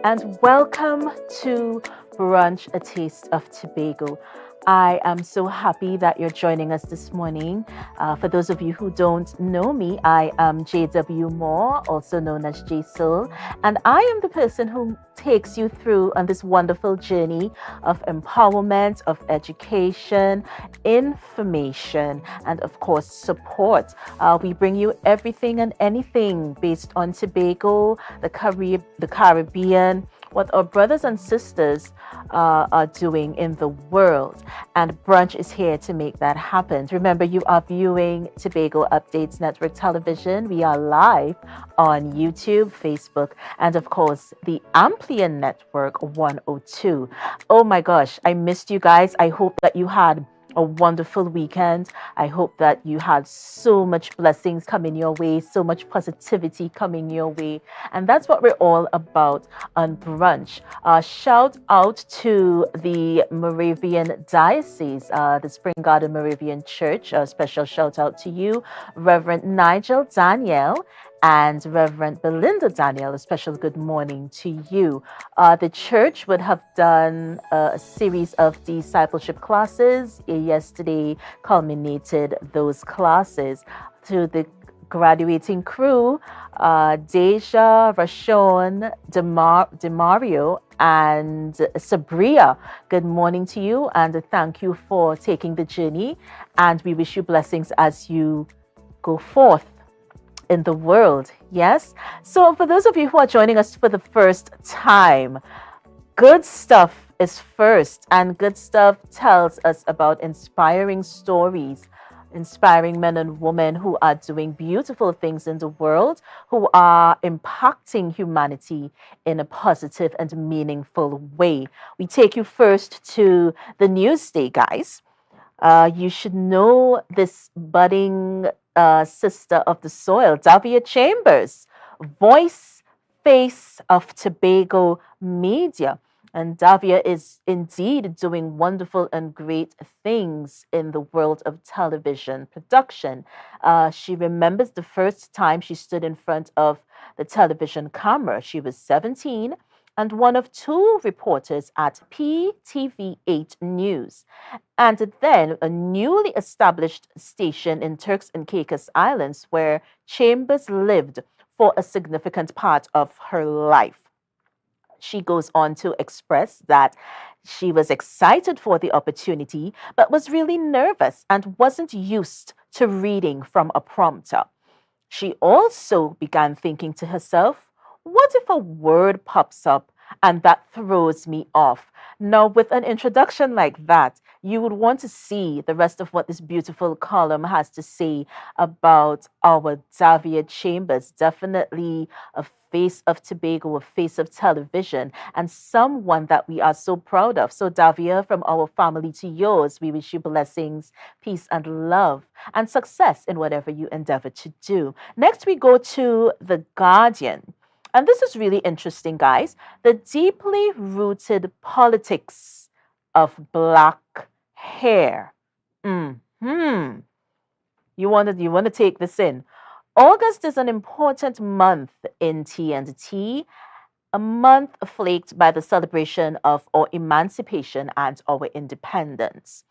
and welcome to Brunch, a Taste of Tobago. I am so happy that you're joining us this morning. For those of you who don't know me, I am JW Moore, also known as J Soul, and I am the person who takes you through on this wonderful journey of empowerment, of education, information, and of course, support. We bring you everything and anything based on Tobago, the Caribbean, what our brothers and sisters are doing in the world. And Brunch is here to make that happen. Remember, you are viewing Tobago Updates Network Television. We are live on YouTube, Facebook, and of course, the Amplian Network 102. Oh my gosh, I missed you guys. I hope that you had a wonderful weekend. I hope that you had so much blessings coming your way, so much positivity coming your way. And that's what we're all about on Brunch. Shout out to the Moravian Diocese, the Spring Garden Moravian Church. A special shout out to you, Reverend Nigel Daniel and Reverend Belinda Daniel. A special good morning to you. The church would have done a series of discipleship classes. Yesterday culminated those classes. To the graduating crew, Deja, Rashon, Demario, and Sabria. Good morning to you, and thank you for taking the journey. And we wish you blessings as you go forth in the world. Yes. So for those of you who are joining us for the first time, good stuff is first, and good stuff tells us about inspiring stories, inspiring men and women who are doing beautiful things in the world, who are impacting humanity in a positive and meaningful way. We take you first to the news day, guys. You should know this budding sister of the soil, Davia Chambers, voice, face of Tobago media. And Davia is indeed doing wonderful and great things in the world of television production. She remembers the first time she stood in front of the television camera. She was 17 and one of two reporters at PTV8 News, and then a newly established station in Turks and Caicos Islands where Chambers lived for a significant part of her life. She goes on to express that she was excited for the opportunity, but was really nervous and wasn't used to reading from a prompter. She also began thinking to herself, what if a word pops up and that throws me off? Now, with an introduction like that, you would want to see the rest of what this beautiful column has to say about our Davia Chambers. Definitely a face of Tobago, a face of television, and someone that we are so proud of. So, Davia, from our family to yours, we wish you blessings, peace, and love, and success in whatever you endeavor to do. Next, we go to The Guardian. And this is really interesting, guys. The deeply rooted politics of black hair. Hmm. You want to take this in. August is an important month in TNT, a month flaked by the celebration of our emancipation and our independence.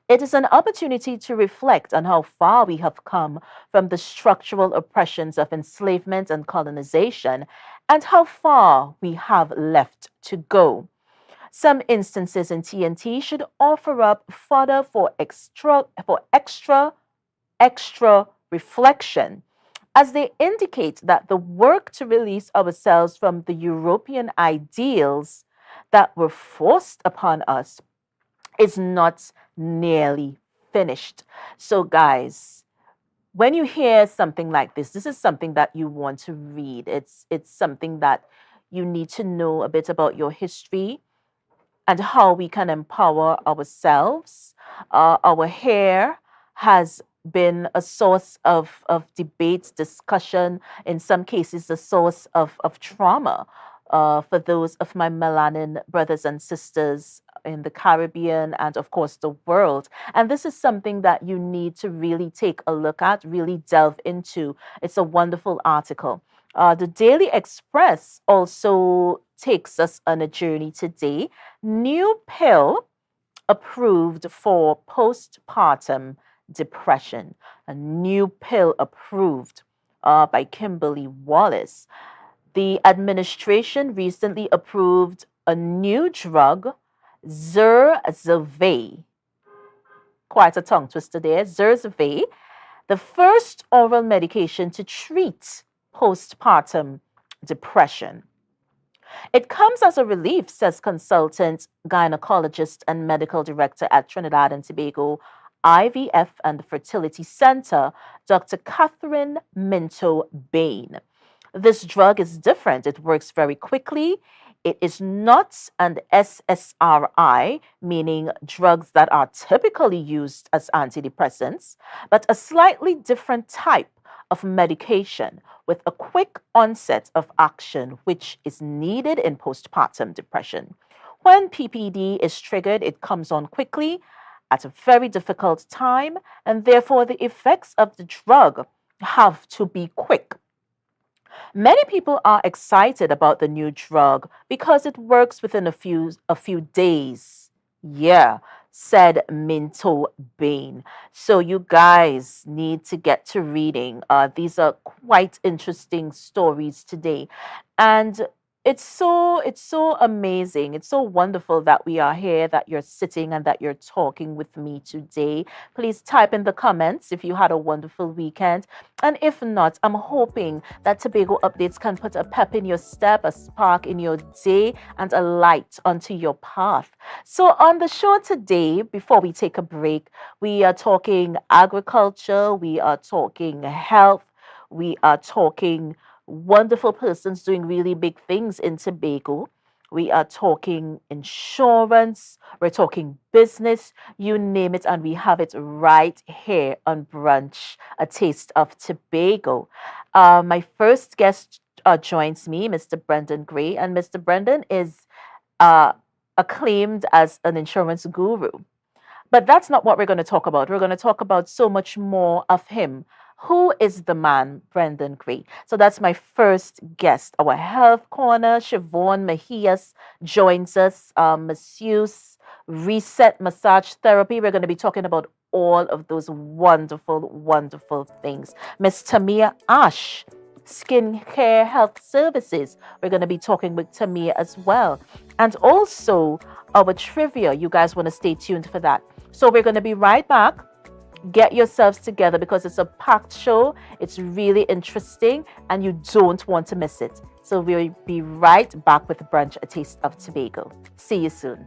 It is an opportunity to reflect on how far we have come from the structural oppressions of enslavement and colonization, and how far we have left to go. Some instances in TNT should offer up fodder for extra reflection, as they indicate that the work to release ourselves from the European ideals that were forced upon us is not nearly finished. So, guys, when you hear something like this is something that you want to read. It's something that you need to know a bit about your history and how we can empower ourselves. Our hair has been a source of debate, discussion, in some cases, a source of trauma for those of my melanin brothers and sisters in the Caribbean and, of course, the world. And this is something that you need to really take a look at, really delve into. It's a wonderful article. The Daily Express also takes us on a journey today. New pill approved for postpartum depression. A new pill approved by Kimberly Wallace. The administration recently approved a new drug, Zurzuvae. Quite a tongue twister there. Zurzuvae, the first oral medication to treat postpartum depression. It comes as a relief, says consultant, gynecologist, and medical director at Trinidad and Tobago IVF and Fertility Center, Dr. Catherine Minto Bain. This drug is different. It works very quickly. It is not an SSRI, meaning drugs that are typically used as antidepressants, but a slightly different type of medication with a quick onset of action, which is needed in postpartum depression. When PPD is triggered, it comes on quickly at a very difficult time, and therefore the effects of the drug have to be quick. Many people are excited about the new drug because it works within a few days. Yeah, said Minto Bain. So you guys need to get to reading. These are quite interesting stories today. And it's so amazing. It's so wonderful that we are here, that you're sitting and that you're talking with me today. Please type in the comments if you had a wonderful weekend. And if not, I'm hoping that Tobago Updates can put a pep in your step, a spark in your day, and a light onto your path. So on the show today, before we take a break, we are talking agriculture, we are talking health, we are talking wonderful persons doing really big things in Tobago. We are talking insurance, we're talking business, you name it, and we have it right here on Brunch, a taste of Tobago. My first guest joins me, Mr. Brendan Gray, and Mr. Brendan is acclaimed as an insurance guru. But that's not what we're going to talk about. We're going to talk about so much more of him. Who is the man, Brendan Gray? So that's my first guest. Our health corner, Siobhan Mejias, joins us. Masseuse, reset, massage therapy. We're going to be talking about all of those wonderful, wonderful things. Miss Tamia Ash, skincare health services. We're going to be talking with Tamia as well. And also our trivia. You guys want to stay tuned for that. So we're going to be right back. Get yourselves together because it's a packed show. It's really interesting and you don't want to miss it. So we'll be right back with Brunch, a taste of Tobago. See you soon.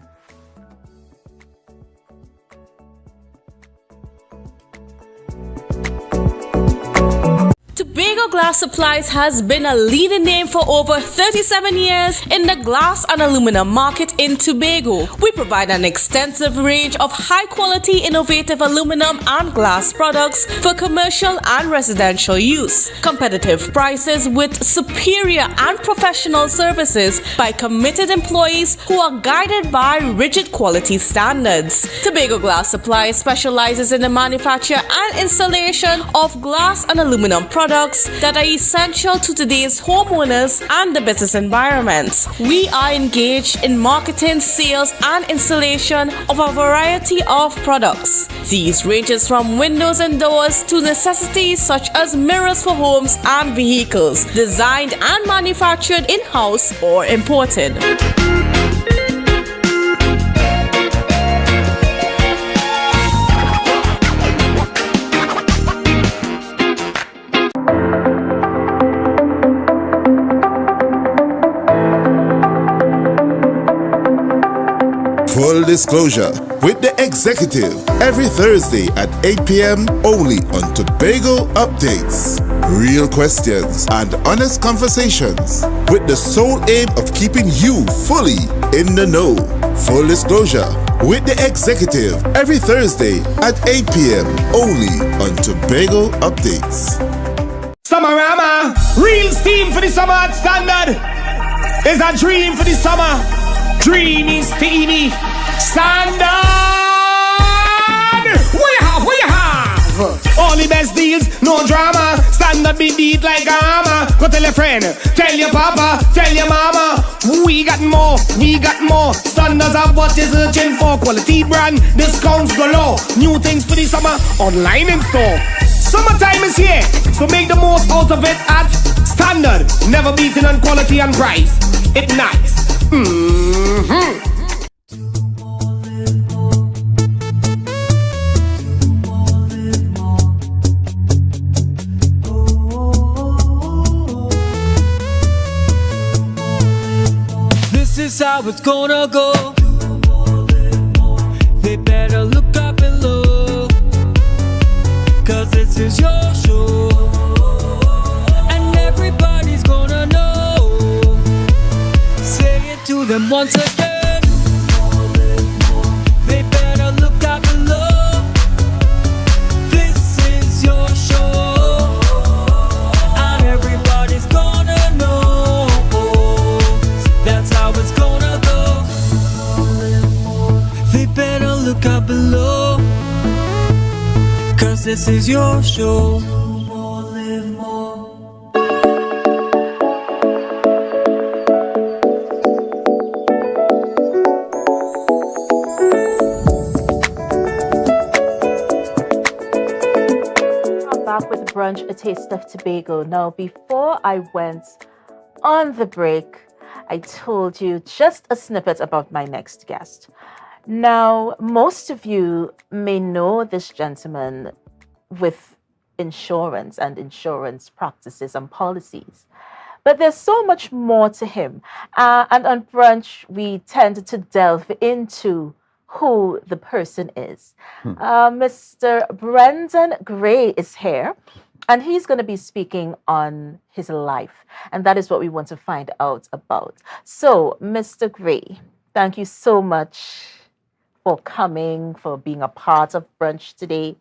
Tobago Glass Supplies has been a leading name for over 37 years in the glass and aluminum market in Tobago. We provide an extensive range of high-quality, innovative aluminum and glass products for commercial and residential use. Competitive prices with superior and professional services by committed employees who are guided by rigid quality standards. Tobago Glass Supplies specializes in the manufacture and installation of glass and aluminum products that are essential to today's homeowners and the business environment. We are engaged in marketing, sales, and installation of a variety of products. These ranges from windows and doors to necessities such as mirrors for homes and vehicles, designed and manufactured in-house or imported. Full disclosure with the executive every Thursday at 8 p.m. only on Tobago Updates. Real questions and honest conversations with the sole aim of keeping you fully in the know. Full disclosure with the executive every Thursday at 8 p.m. only on Tobago Updates. Summerama, real steam for the summer standard. Is a dream for the summer. Dreamy, steamy, standard. What you have? All the best deals, no drama. Standard be beat like a hammer. Go tell your friend, tell your papa, tell your mama. We got more, we got more. Standards of what you're searching for. Quality brand, discounts galore. New things for the summer, online in store. Summertime is here, so make the most out of it at Standard. Never beating on quality and price. It's nice. This is how it's gonna go. They better look up below, 'cause this is your show, and everybody's gonna know. Say it to them once again. They better look up below. This is your show, and everybody's gonna know. That's how it's gonna go. They better look up below, 'cause this is your show. Live more. I'm back with Brunch, a taste of Tobago. Now, before I went on the break, I told you just a snippet about my next guest. Now, most of you may know this gentleman with insurance and insurance practices and policies, but there's so much more to him. And on Brunch, we tend to delve into who the person is. Mr. Brendan Gray is here, and he's going to be speaking on his life, and that is what we want to find out about. So, Mr. Gray, thank you so much for coming, for being a part of Brunch today.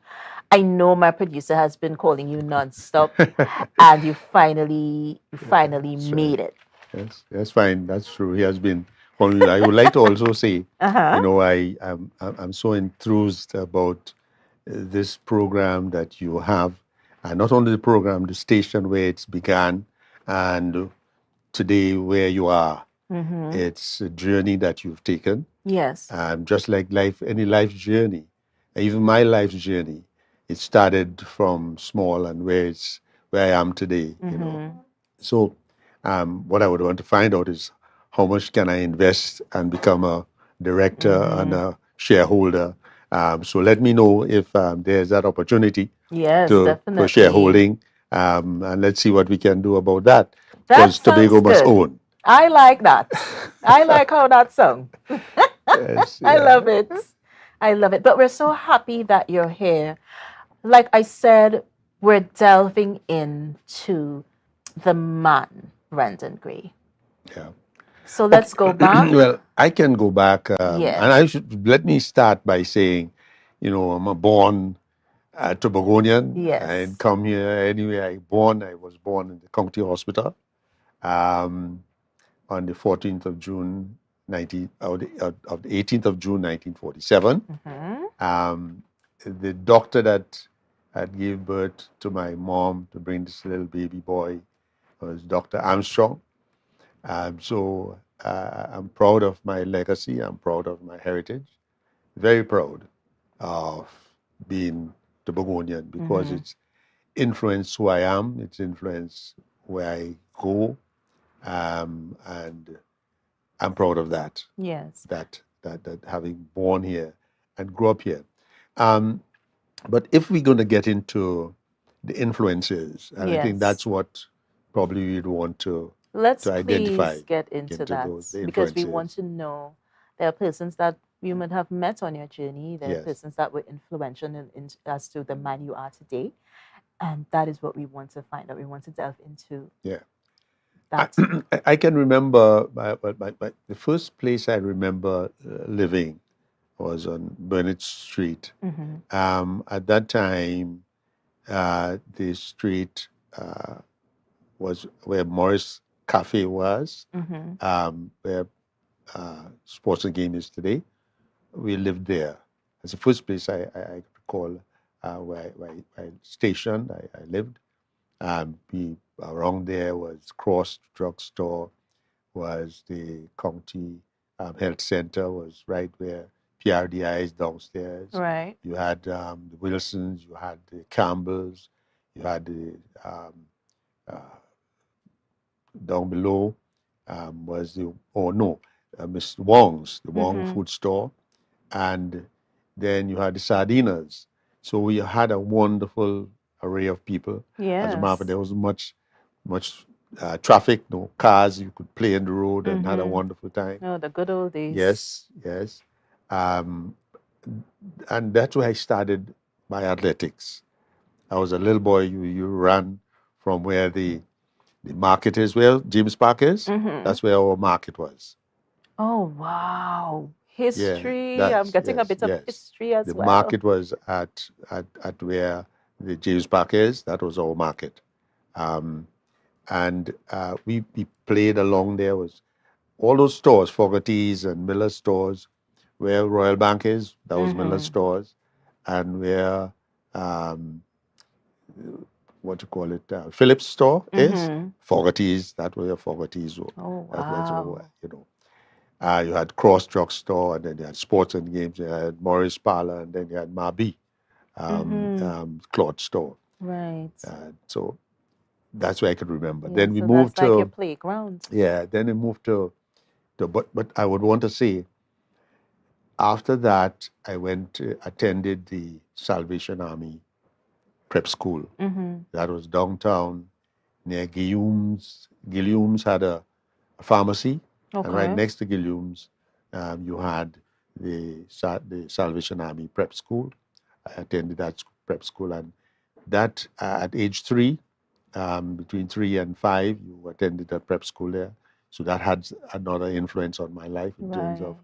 I know my producer has been calling you nonstop, and you finally made it. Yes, that's fine. That's true. He has been calling me. I would like to also say, you know, I'm so enthused about this program that you have, and not only the program, the station where it's began, and today where you are. It's a journey that you've taken. Yes. Just like life, any life journey, even my life's journey, it started from small and where I am today. You know, so what I would want to find out is how much can I invest and become a director and a shareholder. So let me know if there's that opportunity Yes, for definitely. shareholding, and let's see what we can do about that. That Because Tobago sounds must good. own. I like that. I like how that sung. Yes, I yeah. love it. I love it. But we're so happy that you're here. Like I said, we're delving into the man, Brendan Gray. Yeah. So let's go back. Well, I can go back, Yes. and let me start by saying, you know, I'm a born Tobagonian. Yes. I didn't come here anyway. I was born in the county hospital on the 14th of June, of the 18th of June, 1947. The doctor that had gave birth to my mom to bring this little baby boy was Dr. Armstrong. So I'm proud of my legacy. I'm proud of my heritage. Very proud of being Tobagonian because it's influenced who I am. It's influenced where I go, and I'm proud of that. Yes. That having born here and grew up here. But if we're going to get into the influences, and I think Yes. that's what probably we'd want to Let's identify. please get into that those, the because we want influences. to know there are persons that you might have met on your journey. There are Yes. persons that were influential as to the man you are today. And that is what we want to find out. We want to delve into Yeah. that. I can remember the first place I remember living was on Burnett Street. At that time, the street was where Morris Cafe was, where Sports and Game is today. We lived there. That's the first place I recall where I stationed, I lived. Around there was Cross Drugstore, was the county health center, was right where PRDI is downstairs. Right. You had the Wilsons, you had the Campbells, you had the down below was the Mr. Wong's, the Wong food store, and then you had the Sardinas. So we had a wonderful array of people. As a matter of fact, Yes. there was much traffic, no cars. You could play in the road and had a wonderful time. Oh, the good old days. Yes. Um, and that's where I started my athletics. I was a little boy. You ran from where the market is, where James Park is. That's where our market was. Oh, wow. Yeah, History. I'm that's getting a yes, bit of yes. history as The well. market was at where the James Park is. That was our market, and we played along there. Was all those stores, Fogarty's and Miller stores, where Royal Bank is. That was Miller stores, and where what you call it, Phillips store is Fogarty's. That was where Fogarty's were. Oh, That's wow. where, you know. You had Cross Drug Store, and then you had Sports and Games. You had Morris Parlor, and then you had Mabi cloth store. Right. So that's where I could remember. Yeah, Then we so moved that's like your to playground. Then we moved to but I would want to say after that I attended the Salvation Army prep school. That was downtown near Guillaume's. Guillaume's had a pharmacy, and right Okay. next to Guillaume's, you had the Salvation Army prep school. I attended that prep school, and that at age 3, between 3 and 5, you attended a prep school there. So that had another influence on my life in terms Right.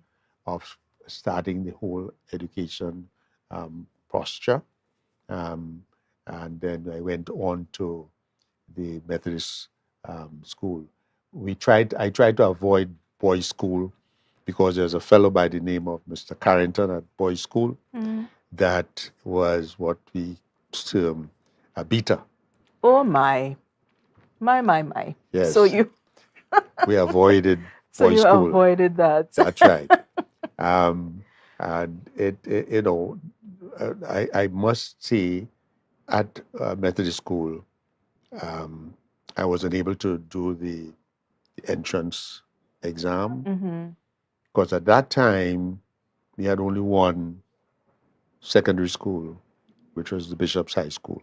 of starting the whole education posture. And then I went on to the Methodist school. I tried to avoid boys' school because there's a fellow by the name of Mr. Carrington at boys' school that was what we term a beater. Oh, my. My. Yes. So you We avoided so boys' you school. avoided that. That's right. And I must say, at Methodist school, I wasn't able to do the entrance exam because at that time we had only one secondary school, which was the Bishop's High School.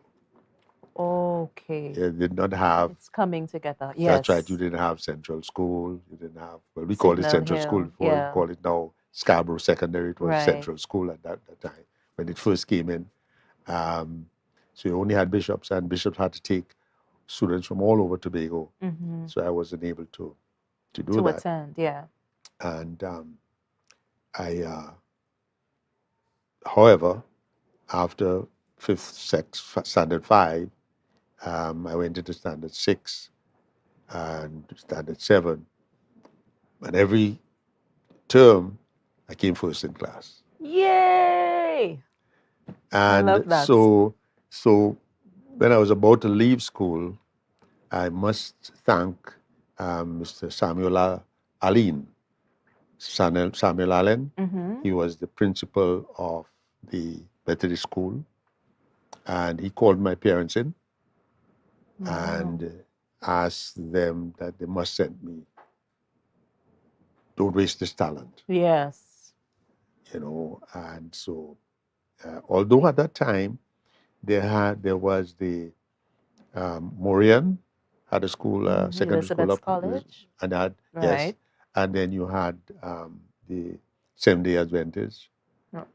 Okay. It did not have. It's coming together. Yes. That's right. You didn't have Central School. You didn't have. Well, we called it Signal Central Hill, School before. yeah. We call it now Scarborough Secondary. It was Right. Central School at that time when it first came in. So you only had bishops, and bishops had to take students from all over Tobago. So I wasn't able to do To that. attend, yeah. And however, after standard 5, I went into standard 6 and standard 7. And every term, I came first in class. Yay! And love that. so when I was about to leave school, I must thank Mr. Samuel Allen. He was the principal of the Methodist school, and he called my parents in and asked them that they must send me. Don't waste this talent, Yes. And so, although at that time there was the Morian had a school, secondary school Elizabeth's up, College. and yes, Right. and then you had the Seventh-day Adventist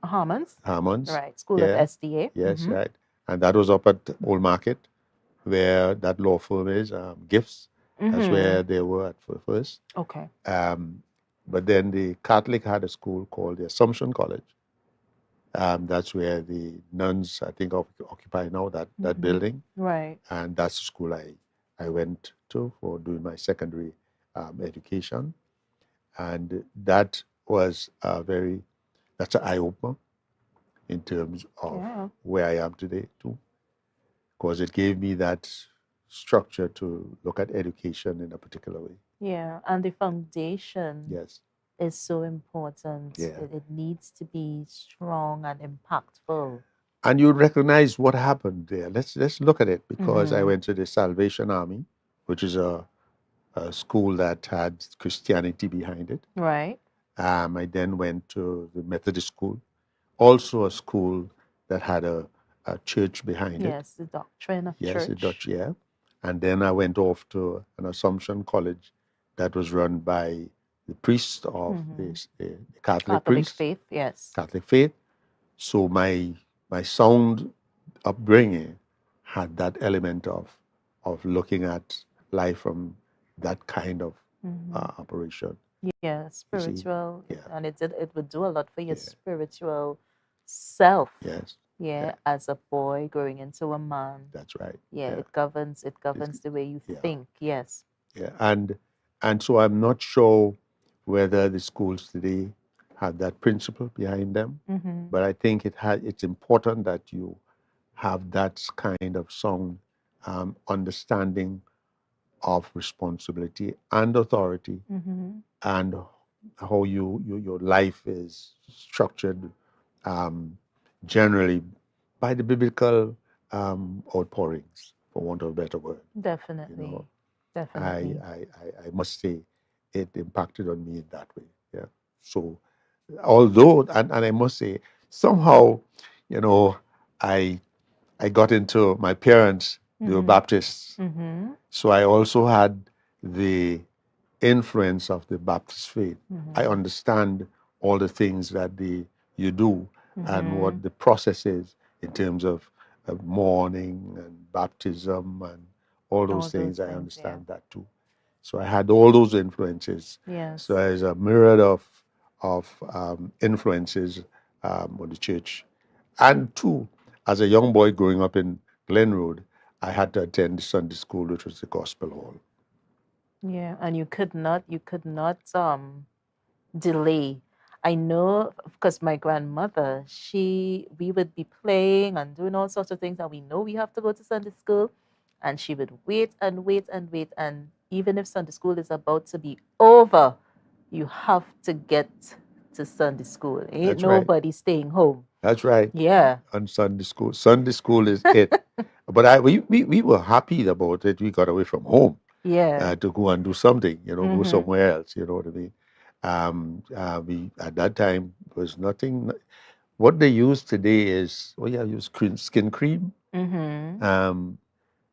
Harmons. Right. School of SDA. Yes, right. And that was up at Old Market, where that law firm is, Gifts. That's where they were at first. Okay. But then the Catholic had a school called the Assumption College. That's where the nuns, I think, occupy now that building. Right. And that's the school I went to for doing my secondary education. And that was that's an eye-opener in terms of Yeah. where I am today too, because it gave me that structure to look at education in a particular way. Yeah. And the foundation Yes. is so important. Yeah. It needs to be strong and impactful. And you recognize what happened there. Let's look at it, because I Mhm. went to the Salvation Army, which is a school that had Christianity behind it. Right. I then went to the Methodist school, also a school that had a church behind it. Yes, the doctrine of Yes, the church. Dutch, yeah. And then I went off to an Assumption college that was run by the priest of the Catholic Catholic priest, faith, yes. Catholic faith. So my sound upbringing had that element of looking at life from that kind of operation. Yeah, You see? spiritual. Yeah. And it would do a lot for your Yeah. spiritual self. Yes, Yeah, as a boy growing into a man. that's right. Yeah, Yeah. it governs the way you Yeah. think. Yes. Yeah, and so I'm not sure whether the schools today have that principle behind them, Mm-hmm. but I think it's important that you have that kind of sound understanding of responsibility and authority, Mm-hmm. and how your life is structured um, generally by the biblical outpourings, for want of a better word. Definitely. know, Definitely. I must say it impacted on me in that way. Yeah. So although, and I must say, somehow, I got into my parents, they were Baptists. Mm-hmm. So I also had the influence of the Baptist faith. I understand all the things that you do and what the process is in terms of mourning and baptism and all those things. I understand that too. So I had all those influences. Yes. So there's a myriad of influences on the church. And two, as a young boy growing up in Glen Road, I had to attend Sunday school, which was the gospel hall. Yeah, and you could not delay. I know because my grandmother, we would be playing and doing all sorts of things, and we know we have to go to Sunday school, and she would wait and wait and wait, and even if Sunday school is about to be over, you have to get to Sunday school. Ain't That's right. nobody staying home. That's right. Yeah. On Sunday school. Sunday school is it. But we were happy about it. We got away from home. Yeah. To go and do something, go somewhere else, you know what I mean? We at that time was nothing. What they use today is, use skin cream. Mm-hmm.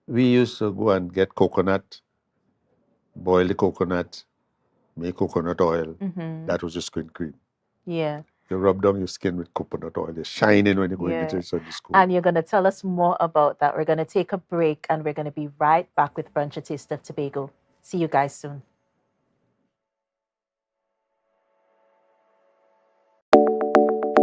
We used to go and get coconut, boil the coconut, make coconut oil. Mm-hmm. That was the skin cream. Yeah. You rub down your skin with coconut oil. It's shining when you go into Sunday school. And you're going to tell us more about that. We're going to take a break and we're going to be right back with Brunch, a Taste of Tobago. See you guys soon.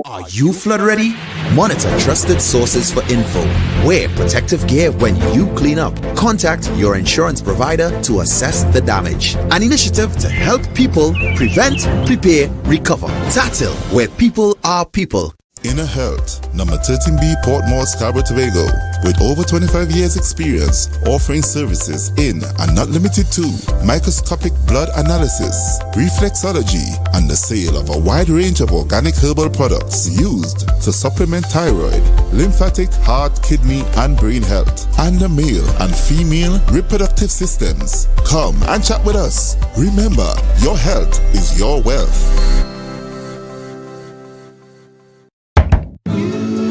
Are you flood ready? Monitor trusted sources for info. Wear protective gear when you clean up. Contact your insurance provider to assess the damage. An initiative to help people prevent, prepare, recover. TATIL, where people are people. Inner Health, number 13B, Portmore, Scarborough, Tobago. With over 25 years experience, offering services in and not limited to microscopic blood analysis, reflexology, and the sale of a wide range of organic herbal products used to supplement thyroid, lymphatic, heart, kidney, and brain health, and the male and female reproductive systems. Come and chat with us. Remember, your health is your wealth.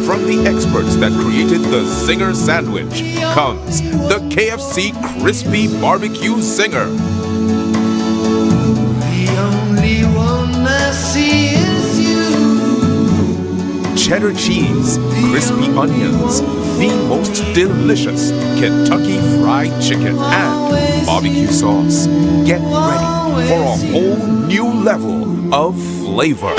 From the experts that created the Zinger sandwich comes the KFC Crispy Barbecue Zinger. The only one I see is you. Cheddar cheese, crispy onions, the most delicious Kentucky Fried Chicken, and barbecue sauce. Get ready for a whole new level of flavor.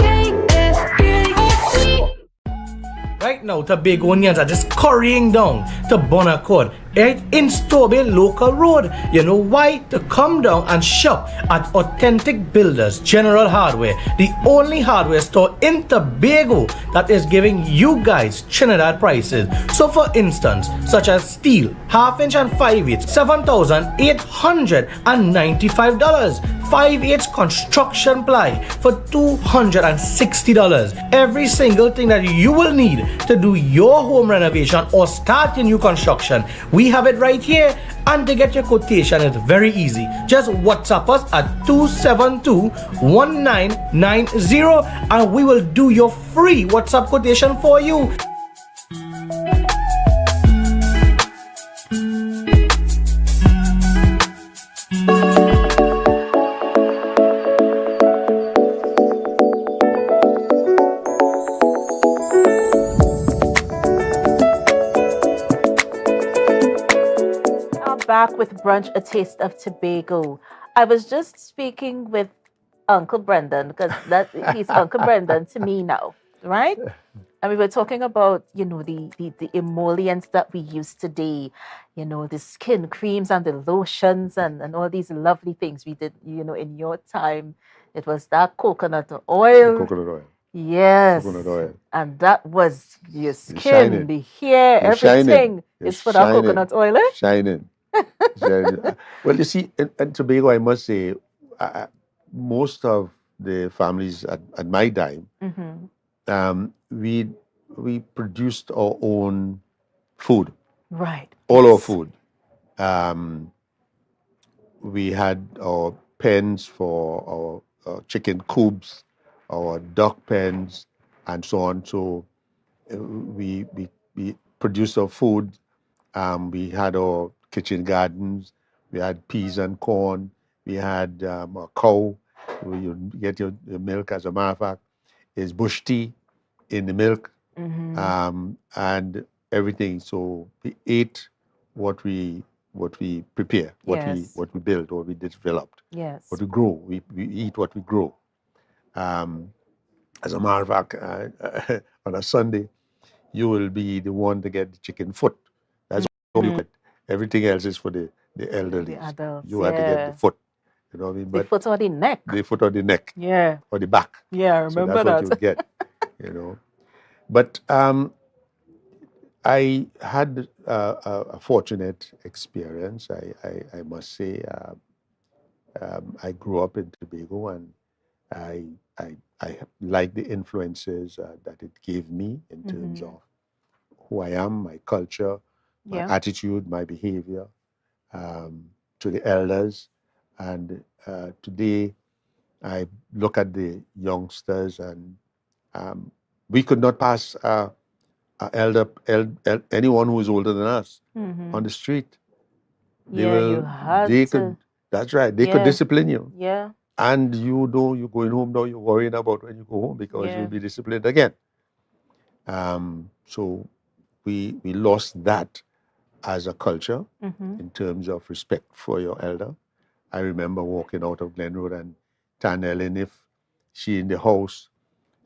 Right now, Tobagonians are just currying down to Bonaccord, right in Stobie Local Road. You know why? To come down and shop at Authentic Builders General Hardware, the only hardware store in Tobago that is giving you guys Trinidad prices. So for instance, such as steel, half-inch and 5/8, $7,895. 5/8 construction ply for $260. Every single thing that you will need to do your home renovation or start your new construction, we have it right here. And to get your quotation, it's very easy. Just WhatsApp us at 272-1990 and we will do your free WhatsApp quotation for you. Back with Brunch, a taste of Tobago. I was just speaking with Uncle Brendan because he's Uncle Brendan to me now, right? And we were talking about, the emollients that we use today, the skin creams and the lotions and all these lovely things we did, in your time. It was that coconut oil. Coconut oil. Yes. Coconut oil. And that was your skin, the hair, everything is for that coconut oil, eh? Shining. Well, you see, in Tobago, I must say, most of the families at my time, we produced our own food. Right. All our food. We had our pens for our chicken coops, our duck pens, and so on. So we produced our food. We had our kitchen gardens. We had peas and corn. We had a cow. You get your milk, as a matter of fact, is bush tea in the milk, and everything. So we ate what we prepare, what we build, or we developed. Yes. What we grow. We eat what we grow. As a matter of fact, on a Sunday, you will be the one to get the chicken foot. That's all you get. Everything else is for the elderly. The adults, you had to get the foot. You know what I mean? The foot or the neck. The foot or the neck. Yeah. Or the back. Yeah, I remember so that's that. what you get. But I had a fortunate experience. I must say, I grew up in Tobago, and I like the influences that it gave me in terms of who I am, my culture, my attitude, my behavior, to the elders. And today, I look at the youngsters, and we could not pass anyone who is older than us on the street. That's right. They could discipline you. Yeah. And you're going home now, you're worrying about when you go home because you'll be disciplined again. So we lost that as a culture in terms of respect for your elder. I remember walking out of Glen Road and telling if she in the house,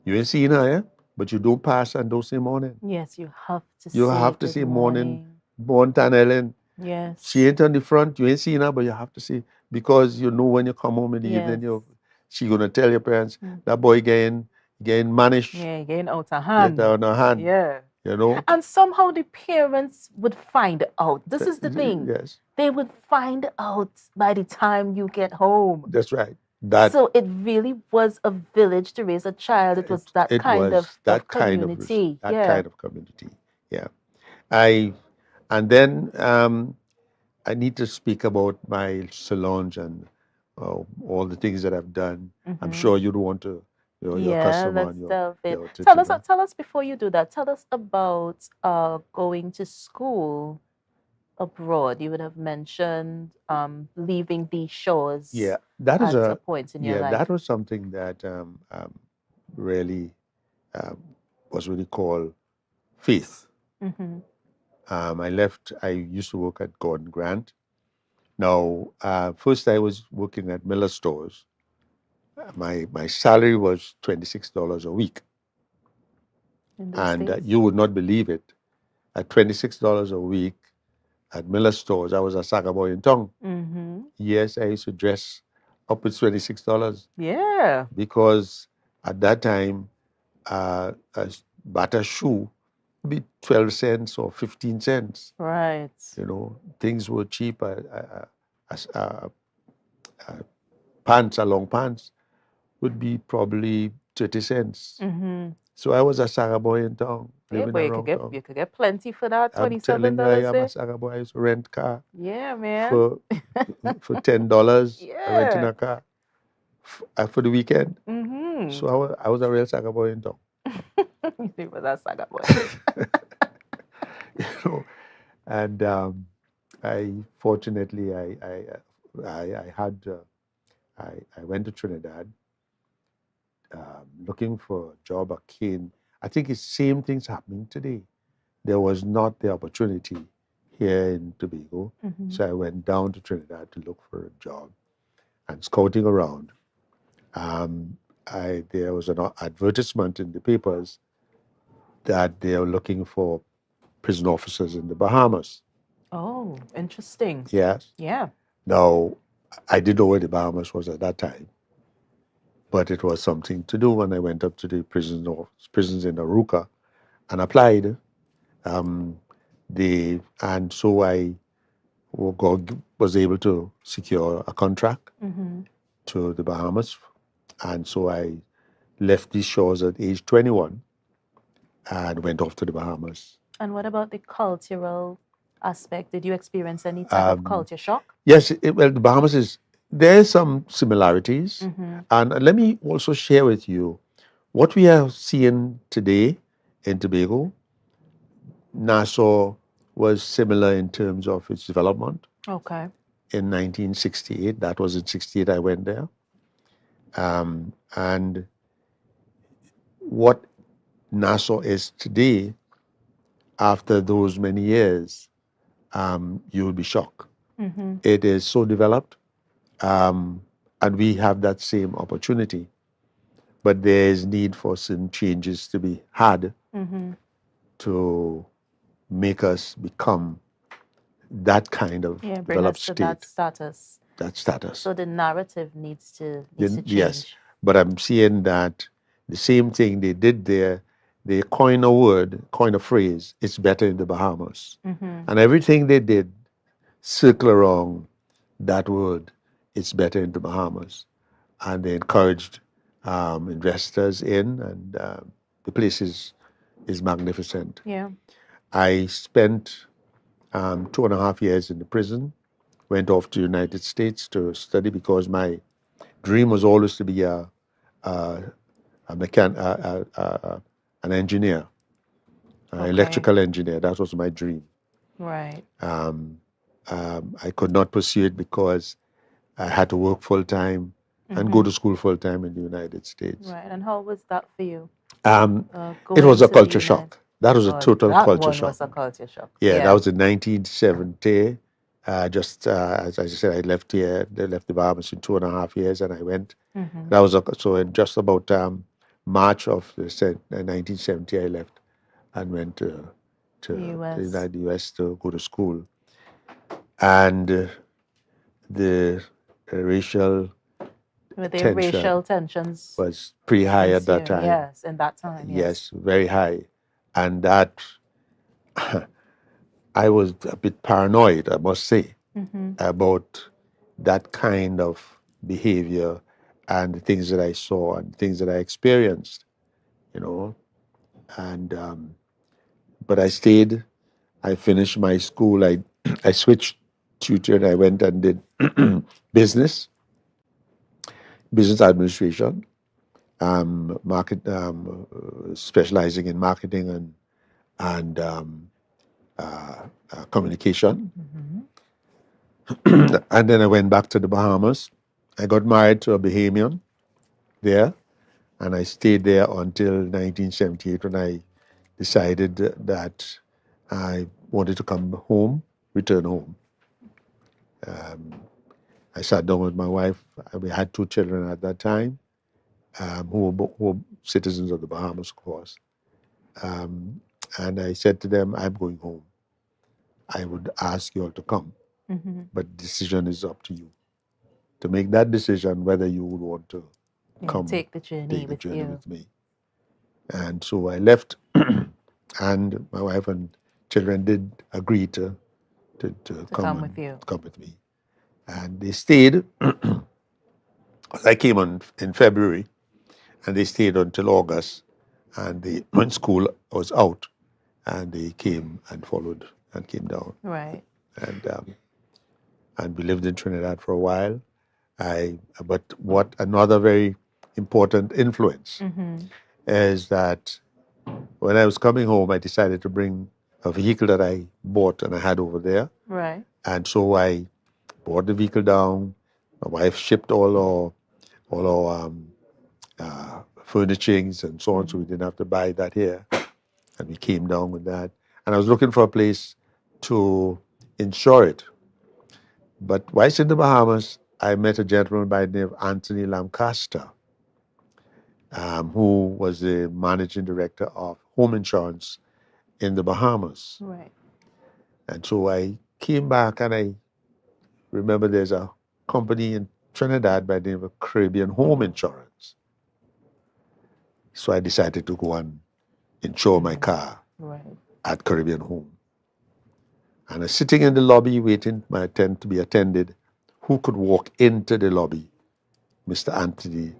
you ain't seen her, but you don't pass and don't say morning. Yes, you have to say You have to say morning. Born Ellen. Yes. She ain't on the front, you ain't seen her, but you have to say, because you know when you come home in the evening, she gonna tell your parents, that boy getting managed. Yeah, getting out of hand. Get out of hand. Yeah. You know? And somehow the parents would find out. This is the thing. Yes. They would find out by the time you get home. That's right. So it really was a village to raise a child. It was that kind of community. Kind of community. Yeah. And then I need to speak about my salons and all the things that I've done. I'm sure you don't want to. Your customer and tell us before you do that. Tell us about going to school abroad. You would have mentioned leaving these shores. Yeah, that is a point in your life. That was something that really was really called faith. I left. I used to work at Gordon Grant. Now, first I was working at Miller Stores. My salary was $26 a week. In those And days. you would not believe it. At $26 a week at Miller stores, I was a saga boy in town. Mm-hmm. Yes, I used to dress up with $26 Yeah. because at that time, a batter shoe would be 12 cents or 15 cents. Right. You know, things were cheap. Pants, long pants, would be probably 30 cents. Mm-hmm. So I was a saga boy in town, Yeah, living but around town. you could get plenty for that I'm telling you, I $27 am there. a saga boy. I used to rent car Yeah, man. for $10. I renting Yeah. a car for the weekend. Mm-hmm. So I was a real saga boy in town. You was a saga boy. You know, and I fortunately I went to Trinidad looking for a job at Kane. I think it's same things happening today. There was not the opportunity here in Tobago, Mm-hmm. so I went down to Trinidad to look for a job. And scouting around, there was an advertisement in the papers that they are looking for prison officers in the Bahamas. Oh, interesting. Yes. Yeah. Now, I didn't know where the Bahamas was at that time, but it was something to do when I went up to the prisons in Aruca and applied. And so I was able to secure a contract Mm-hmm. to the Bahamas. And so I left these shores at age 21 and went off to the Bahamas. And what about the cultural aspect? Did you experience any type of culture shock? Yes, well, the Bahamas there's some similarities. Mm-hmm. And let me also share with you what we are seeing today in Tobago. Nassau was similar in terms of its development. Okay. In 1968, that was in 68 I went there. And what Nassau is today, after those many years, you will be shocked. Mm-hmm. It is so developed, and we have that same opportunity. But there is need for some changes to be had Mm-hmm. to make us become that kind of Yeah, bring developed us to state. that status. So the narrative needs to change. Yes, but I'm seeing that the same thing they did there, they coin a phrase, it's better in the Bahamas. Mm-hmm. And everything they did circle around that word, it's better in the Bahamas. And they encouraged investors in, and the place is magnificent. Yeah. I spent 2.5 years in the prison, went off to the United States to study because my dream was always to be an engineer, electrical engineer. That was my dream. Right. I could not pursue it because I had to work full time and go to school full time in the United States. Right. And how was that for you? It was a culture shock. That was a total culture shock. That was a culture shock. Yeah, that was in 1970. Just as I said, I left here. They left the Bahamas in 2.5 years, and I went. Mm-hmm. That was so in just about March of 1970, I left and went to the US to go to school. And the racial tensions was pretty high at that time. Yes, in that time. Yes, very high, and that. I was a bit paranoid, I must say, about that kind of behavior and the things that I saw and things that I experienced, you know. And but I stayed. I finished my school. I switched tutor and I went and did business administration, specializing in marketing and communication. And then I went back to the Bahamas. I got married to a Bahamian there, and I stayed there until 1978 when I decided that I wanted to come home, return home. I sat down with my wife. We had 2 children at that time, who were citizens of the Bahamas, of course. And I said to them, I'm going home. I would ask you all to come, but the decision is up to you to make that decision whether you would want to come Take the journey with you. with me. And so I left, and my wife and children did agree to come with you. come with me. And they stayed. I came in February, and they stayed until August. And when school was out, and they came and followed and came down. Right. And we lived in Trinidad for a while. But what another very important influence is that when I was coming home, I decided to bring a vehicle that I bought and I had over there. Right. And so I brought the vehicle down. My wife shipped all our furnishings and so on, so we didn't have to buy that here. And we came down with that. And I was looking for a place to insure it. But whilst in the Bahamas, I met a gentleman by the name of Anthony Lancaster, who was the managing director of home insurance in the Bahamas. Right. And so I came back, and I remember there's a company in Trinidad by the name of Caribbean Home Insurance. So I decided to go and insure my car at Caribbean Home. And I was sitting in the lobby waiting my turn to be attended. Who could walk into the lobby? Mr. Anthony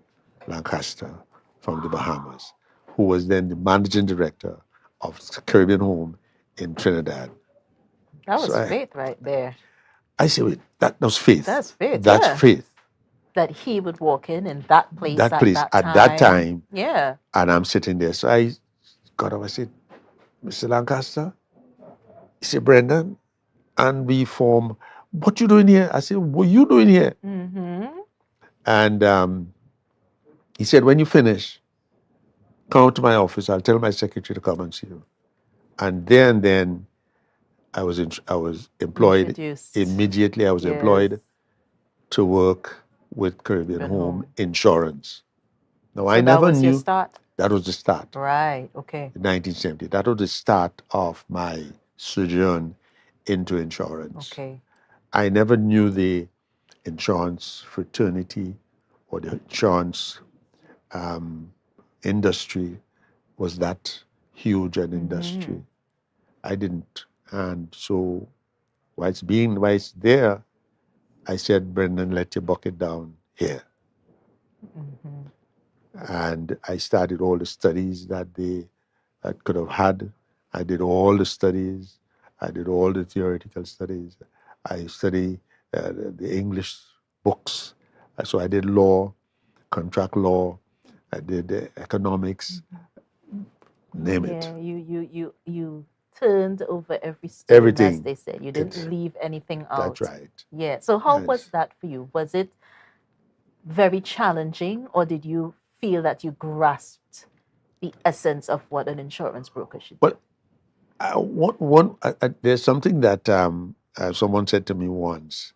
Lancaster from the Bahamas, who was then the managing director of Caribbean Home in Trinidad. That was faith right there. I said, wait, that was faith. That's faith. That's faith. That he would walk in that place at that time. Yeah. And I'm sitting there. So I got up, I said, Mr. Lancaster? He said, Brendan, and we form, what you doing here? I said, what you doing here? And he said, when you finish, come to my office. I'll tell my secretary to come and see you. And then I was employed. Introduced. Immediately. I was employed to work with Caribbean Home Insurance. Now, I never knew. That was your start? That was the start. Right, okay. In 1970. That was the start of my sojourn into insurance. Okay. I never knew the insurance fraternity or the insurance industry was that huge an industry. I didn't. And so whilst there, I said, Brendan, let your bucket down here. And I started all the studies that I could have had. I did all the studies. I did all the theoretical studies. I studied the English books. So I did law, contract law. I did economics. Name it. Yeah, you turned over every stone, everything, as they said. You didn't leave anything out. That's right. Yeah. So how was that for you? Was it very challenging, or did you feel that you grasped the essence of what an insurance broker should do? Well, there's something that someone said to me once.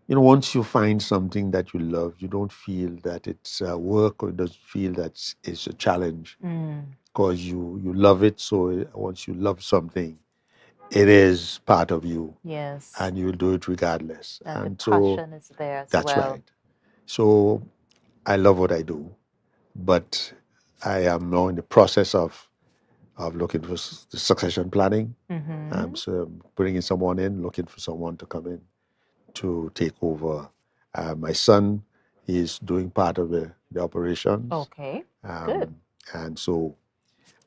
You know, once you find something that you love, you don't feel that it's work, or doesn't feel that it's a challenge, because you love it. So once you love something, it is part of you. Yes. And you'll do it regardless. And the passion is there as that's well. That's right. So I love what I do, but I am now in the process of looking for the succession planning. So bringing someone in, looking for someone to come in to take over. My son is doing part of the operations. Okay, good. And so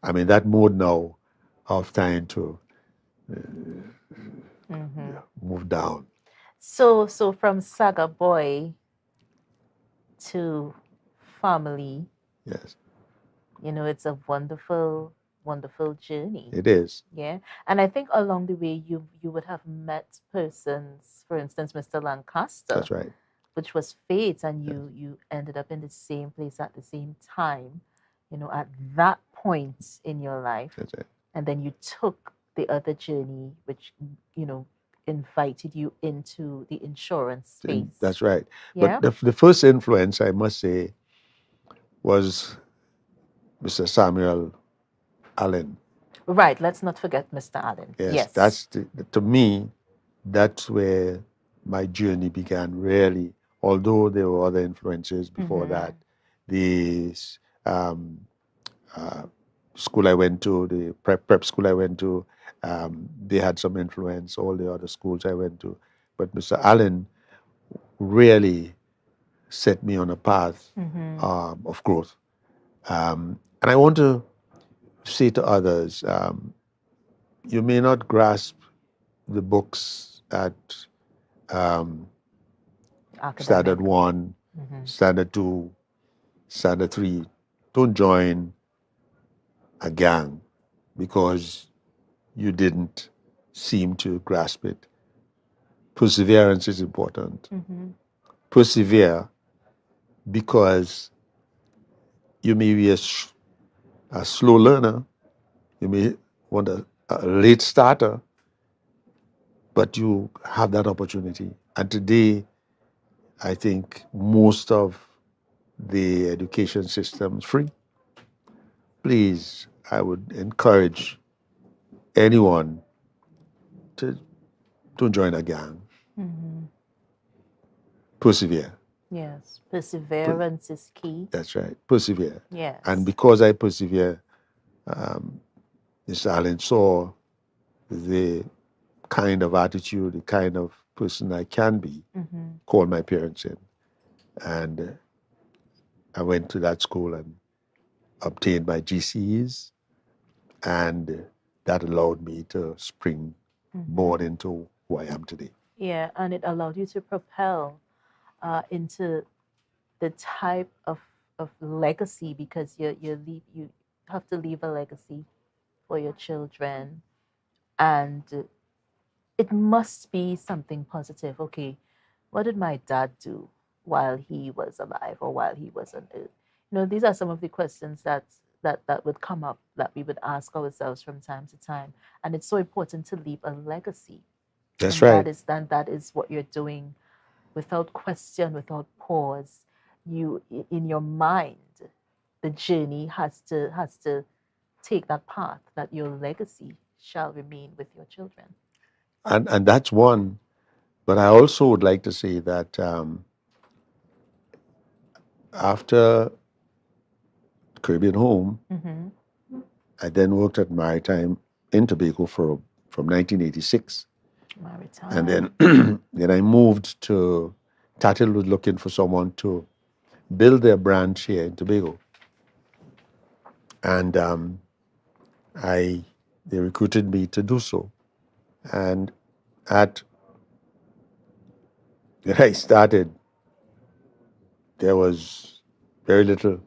I'm in that mode now of trying to move down. So from Saga boy to family. Yes. You know, it's a wonderful journey. It is. Yeah. And I think along the way you would have met persons, for instance, Mr. Lancaster. That's right. Which was fate, and you ended up in the same place at the same time, you know, at that point in your life. That's right. And then you took the other journey, which, you know, invited you into the insurance space. That's right. Yeah? But the first influence, I must say, was Mr. Samuel Allen. Right. Let's not forget Mr. Allen. Yes, that's to me, that's where my journey began. Really, although there were other influences before that, the um, school I went to, the prep school I went to, they had some influence. All the other schools I went to, but Mr. Allen really set me on a path of growth. And I want to say to others, you may not grasp the books at Standard 1, Standard 2, Standard 3. Don't join a gang because you didn't seem to grasp it. Perseverance is important. Persevere because you may be a slow learner, you may want a late starter, but you have that opportunity. And today, I think most of the education system is free. Please, I would encourage anyone to don't join a gang. Persevere. Yes, perseverance is key. That's right. Persevere. Yes. And because I persevere, Mr. Allen saw the kind of attitude, the kind of person I can be, called my parents in. And I went to that school and obtained my GCEs, and that allowed me to springboard into who I am today. Yeah, and it allowed you to propel into the type of legacy, because you have to leave a legacy for your children, and it must be something positive. Okay, what did my dad do while he was alive or while he was on earth? You know, these are some of the questions that would come up, that we would ask ourselves from time to time, and it's so important to leave a legacy. That's And right. that is what you're doing, without question, without pause. You, in your mind, the journey has to take that path, that your legacy shall remain with your children. And that's one. But I also would like to say that after Caribbean Home, I then worked at Maritime in Tobago from 1986. Maritime. And then then I moved to Tatil was looking for someone to build their branch here in Tobago. And they recruited me to do so. And when I started, there was very little.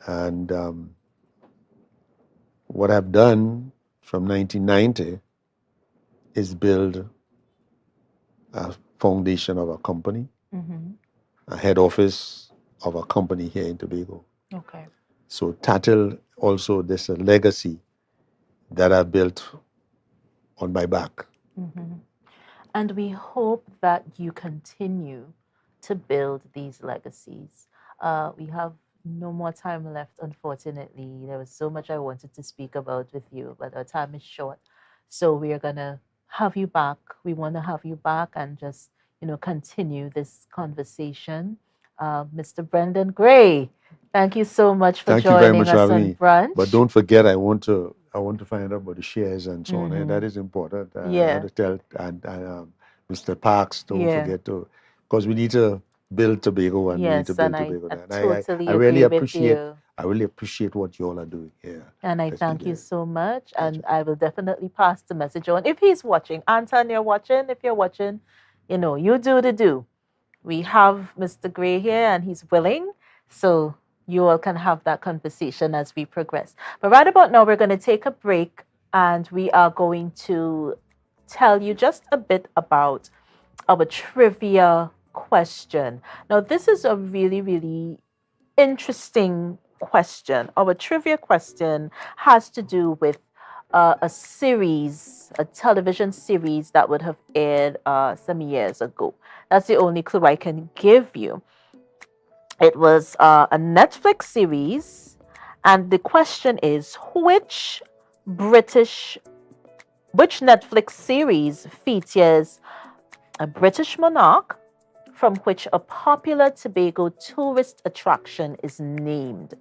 And what I've done from 1990 is build a foundation of a company, a head office of a company here in Tobago. Okay. So Tatil also, there's a legacy that I built on my back. And we hope that you continue to build these legacies. We have no more time left, unfortunately. There was so much I wanted to speak about with you, but our time is short. So we are going to have you back. We want to have you back and just, continue this conversation. Mr. Brendan Gray, thank you so much for Thank you very joining much us for having on me. Brunch. But don't forget, I want to find out about the shares and so on. That is important. I Yeah. want to tell and Mr. Parks, don't Yeah. forget to, because we need to build Tobago and we need to Yes, build and I Tobago. And totally I really agree with appreciate you. I really appreciate what you all are doing here. And I Let's thank do you that. so much. And I will definitely pass the message on. If he's watching, Anton, you're watching. If you're watching, you do the do. We have Mr. Gray here and he's willing. So you all can have that conversation as we progress. But right about now, we're going to take a break and we are going to tell you just a bit about our trivia question. Now, this is a really, really interesting question. Our trivia question has to do with a television series that would have aired some years ago. That's the only clue I can give you. It was a Netflix series, And the question is, British, which Netflix series features a British monarch from which a popular Tobago tourist attraction is named?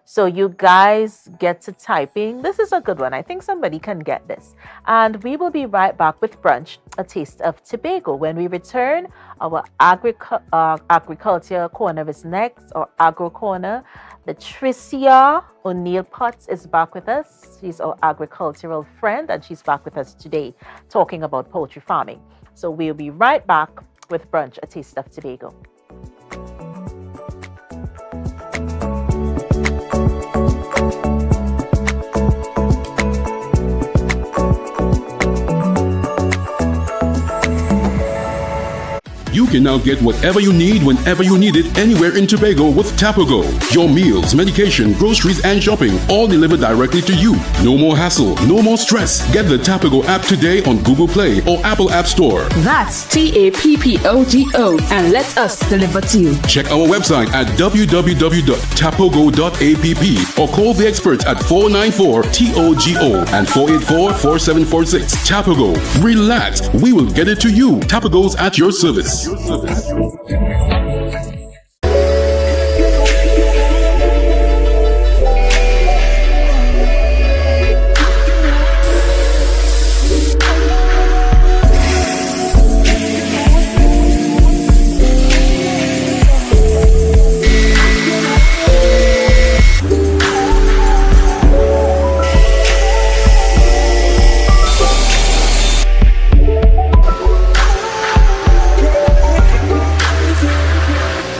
So you guys get to typing. This is a good one. I think somebody can get this. And we will be right back with Brunch, a taste of Tobago. When we return, our agriculture corner is next, or agro corner. Latricia O'Neill Potts is back with us. She's our agricultural friend, and she's back with us today talking about poultry farming. So we'll be right back with Brunch, a taste of Tobago. You can now get whatever you need whenever you need it anywhere in Tobago with Tobago. Your meals, medication, groceries, and shopping all delivered directly to you. No more hassle, no more stress. Get the Tobago app today on Google Play or Apple App Store. That's TAPPOGO, and let us deliver to you. Check our website at www.tapogo.app or call the experts at 494-TOGO and 484-4746. Tobago. Relax. We will get it to you. Tobago's at your service.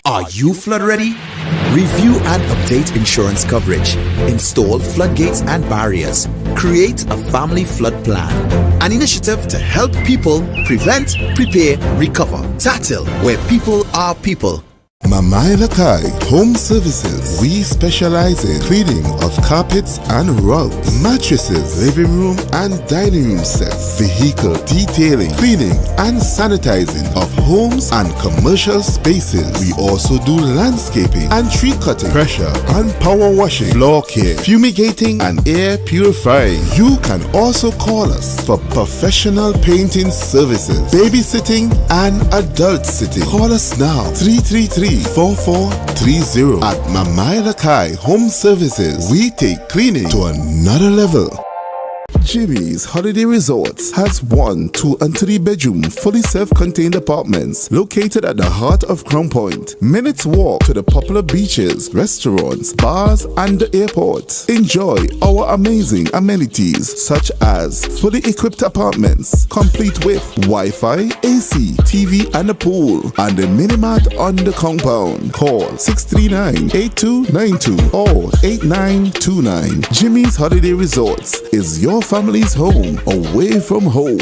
Are you flood ready? Review and update insurance coverage. Install floodgates and barriers. Create a family flood plan. An initiative to help people prevent, prepare, recover. TATIL, where people are people. Mamai Lakai Home Services. We specialize in cleaning of carpets and rugs, mattresses, living room and dining room sets, vehicle detailing, cleaning and sanitizing of homes and commercial spaces. We also do landscaping and tree cutting, pressure and power washing, floor care, fumigating and air purifying. You can also call us for professional painting services, babysitting and adult sitting. Call us now 333-4430 at Mamai Lakai Home Services. We take cleaning to another level. Jimmy's Holiday Resorts has 1, 2 and 3 bedroom fully self-contained apartments located at the heart of Crown Point. Minutes walk to the popular beaches, restaurants, bars and the airport. Enjoy our amazing amenities such as fully equipped apartments complete with Wi-Fi, AC, TV and a pool, and a mini-mart on the compound. Call 639-8292 or 8929. Jimmy's Holiday Resorts is your family's home away from home.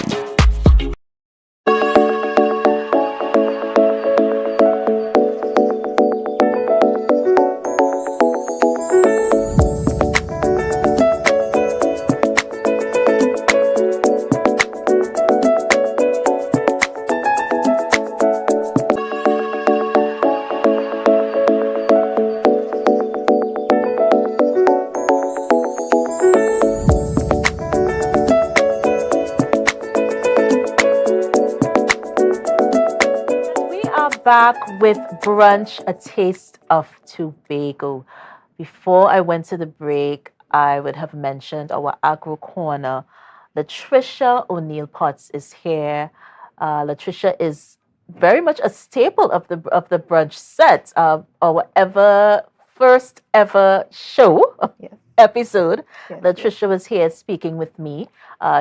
Back with Brunch, a taste of Tobago. Before I went to the break, I would have mentioned our agro corner. Latricia O'Neill Potts is here. Latricia is very much a staple of the Brunch set. Our first ever show episode. Yes, Latricia was here speaking with me.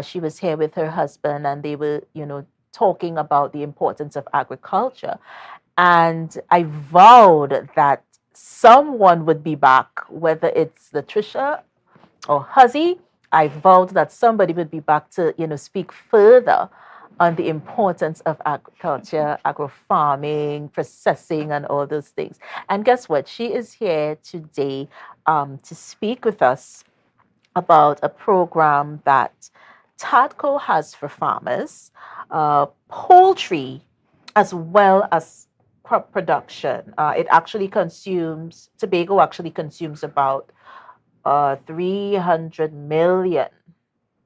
She was here with her husband, and they were, talking about the importance of agriculture. And I vowed that someone would be back, whether it's Latricia or Huzzy. I vowed that somebody would be back to, speak further on the importance of agriculture, agro-farming, processing, and all those things. And guess what? She is here today to speak with us about a program that TATCO has for farmers, poultry, as well as crop production. Tobago actually consumes about 300 million.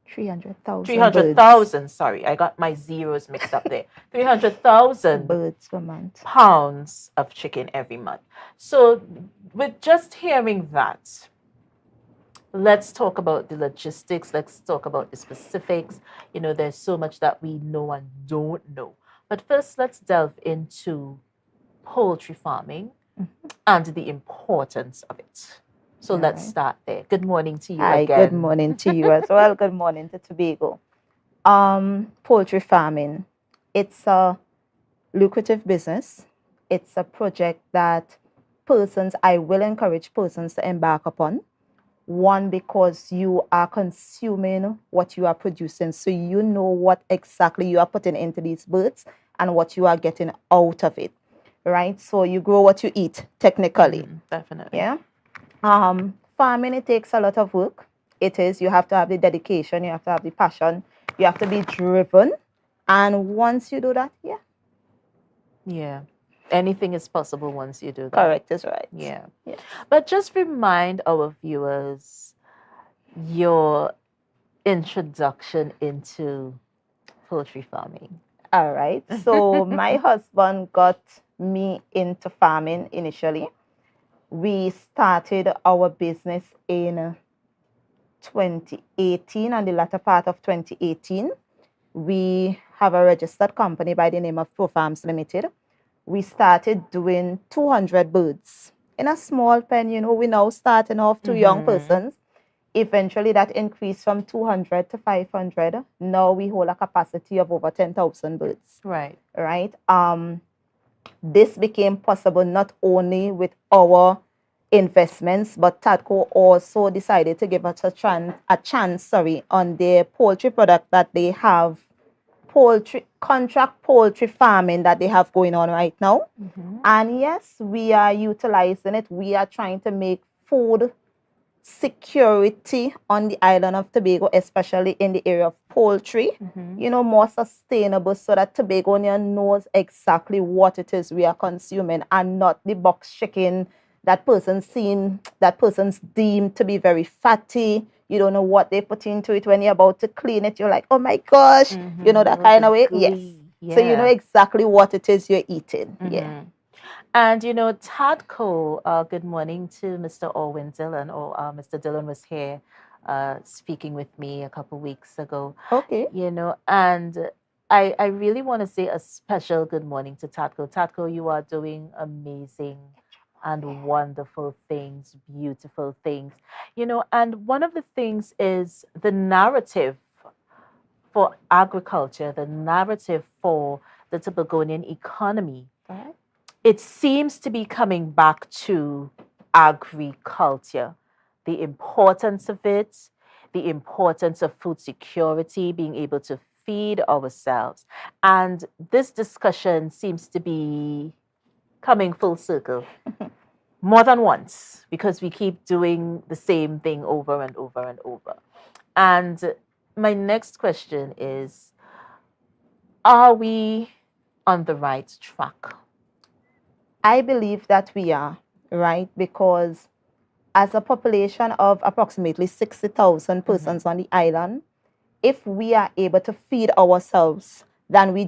300,000 300,000, sorry, I got my zeros mixed up there. 300,000 birds per month. pounds of chicken every month. So, with just hearing that, let's talk about the logistics. Let's talk about the specifics. You know, there's so much that we know and don't know. But first, let's delve into poultry farming and the importance of it. So let's start there. Good morning to you again. Good morning to you as well. Good morning to Tobago. Poultry farming, it's a lucrative business. It's a project that I will encourage persons to embark upon. One, because you are consuming what you are producing. So you know what exactly you are putting into these birds and what you are getting out of it, right? So you grow what you eat, technically. Definitely. Yeah. Farming, it takes a lot of work. It is. You have to have the dedication. You have to have the passion. You have to be driven. And once you do that, Yeah. Anything is possible once you do that. Correct, is right. Yeah. But just remind our viewers your introduction into poultry farming. All right. So my husband got me into farming initially. We started our business in 2018, and the latter part of 2018. We have a registered company by the name of Pro Farms Limited. We started doing 200 birds in a small pen. You know, we're now starting off 2 young persons. Eventually, that increased from 200 to 500. Now we hold a capacity of over 10,000 birds. Right. Right. This became possible not only with our investments, but TADCO also decided to give us a chance on their poultry product that they have, contract poultry farming that they have going on right now. And yes, we are utilizing it. We are trying to make food security on the island of Tobago, especially in the area of poultry, you know, more sustainable, so that Tobagonian knows exactly what it is we are consuming and not the box chicken that person's deemed to be very fatty. You don't know what they put into it. When you're about to clean it, you're like, oh my gosh, you know, that kind of way. Yes. So you know exactly what it is you're eating. Yeah. And, you know, TADCO, good morning to Mr. Orwin Dillon, Mr. Dillon was here speaking with me a couple weeks ago. Okay. You know, and I really want to say a special good morning to TADCO. TADCO, you are doing amazing and wonderful things, beautiful things. You know, and one of the things is the narrative for agriculture, the narrative for the Tobagonian economy. It seems to be coming back to agriculture, the importance of it, the importance of food security, being able to feed ourselves. And this discussion seems to be coming full circle more than once, because we keep doing the same thing over and over and over. And my next question is, are we on the right track? I believe that we are, right? Because as a population of approximately 60,000 persons on the island, if we are able to feed ourselves, then we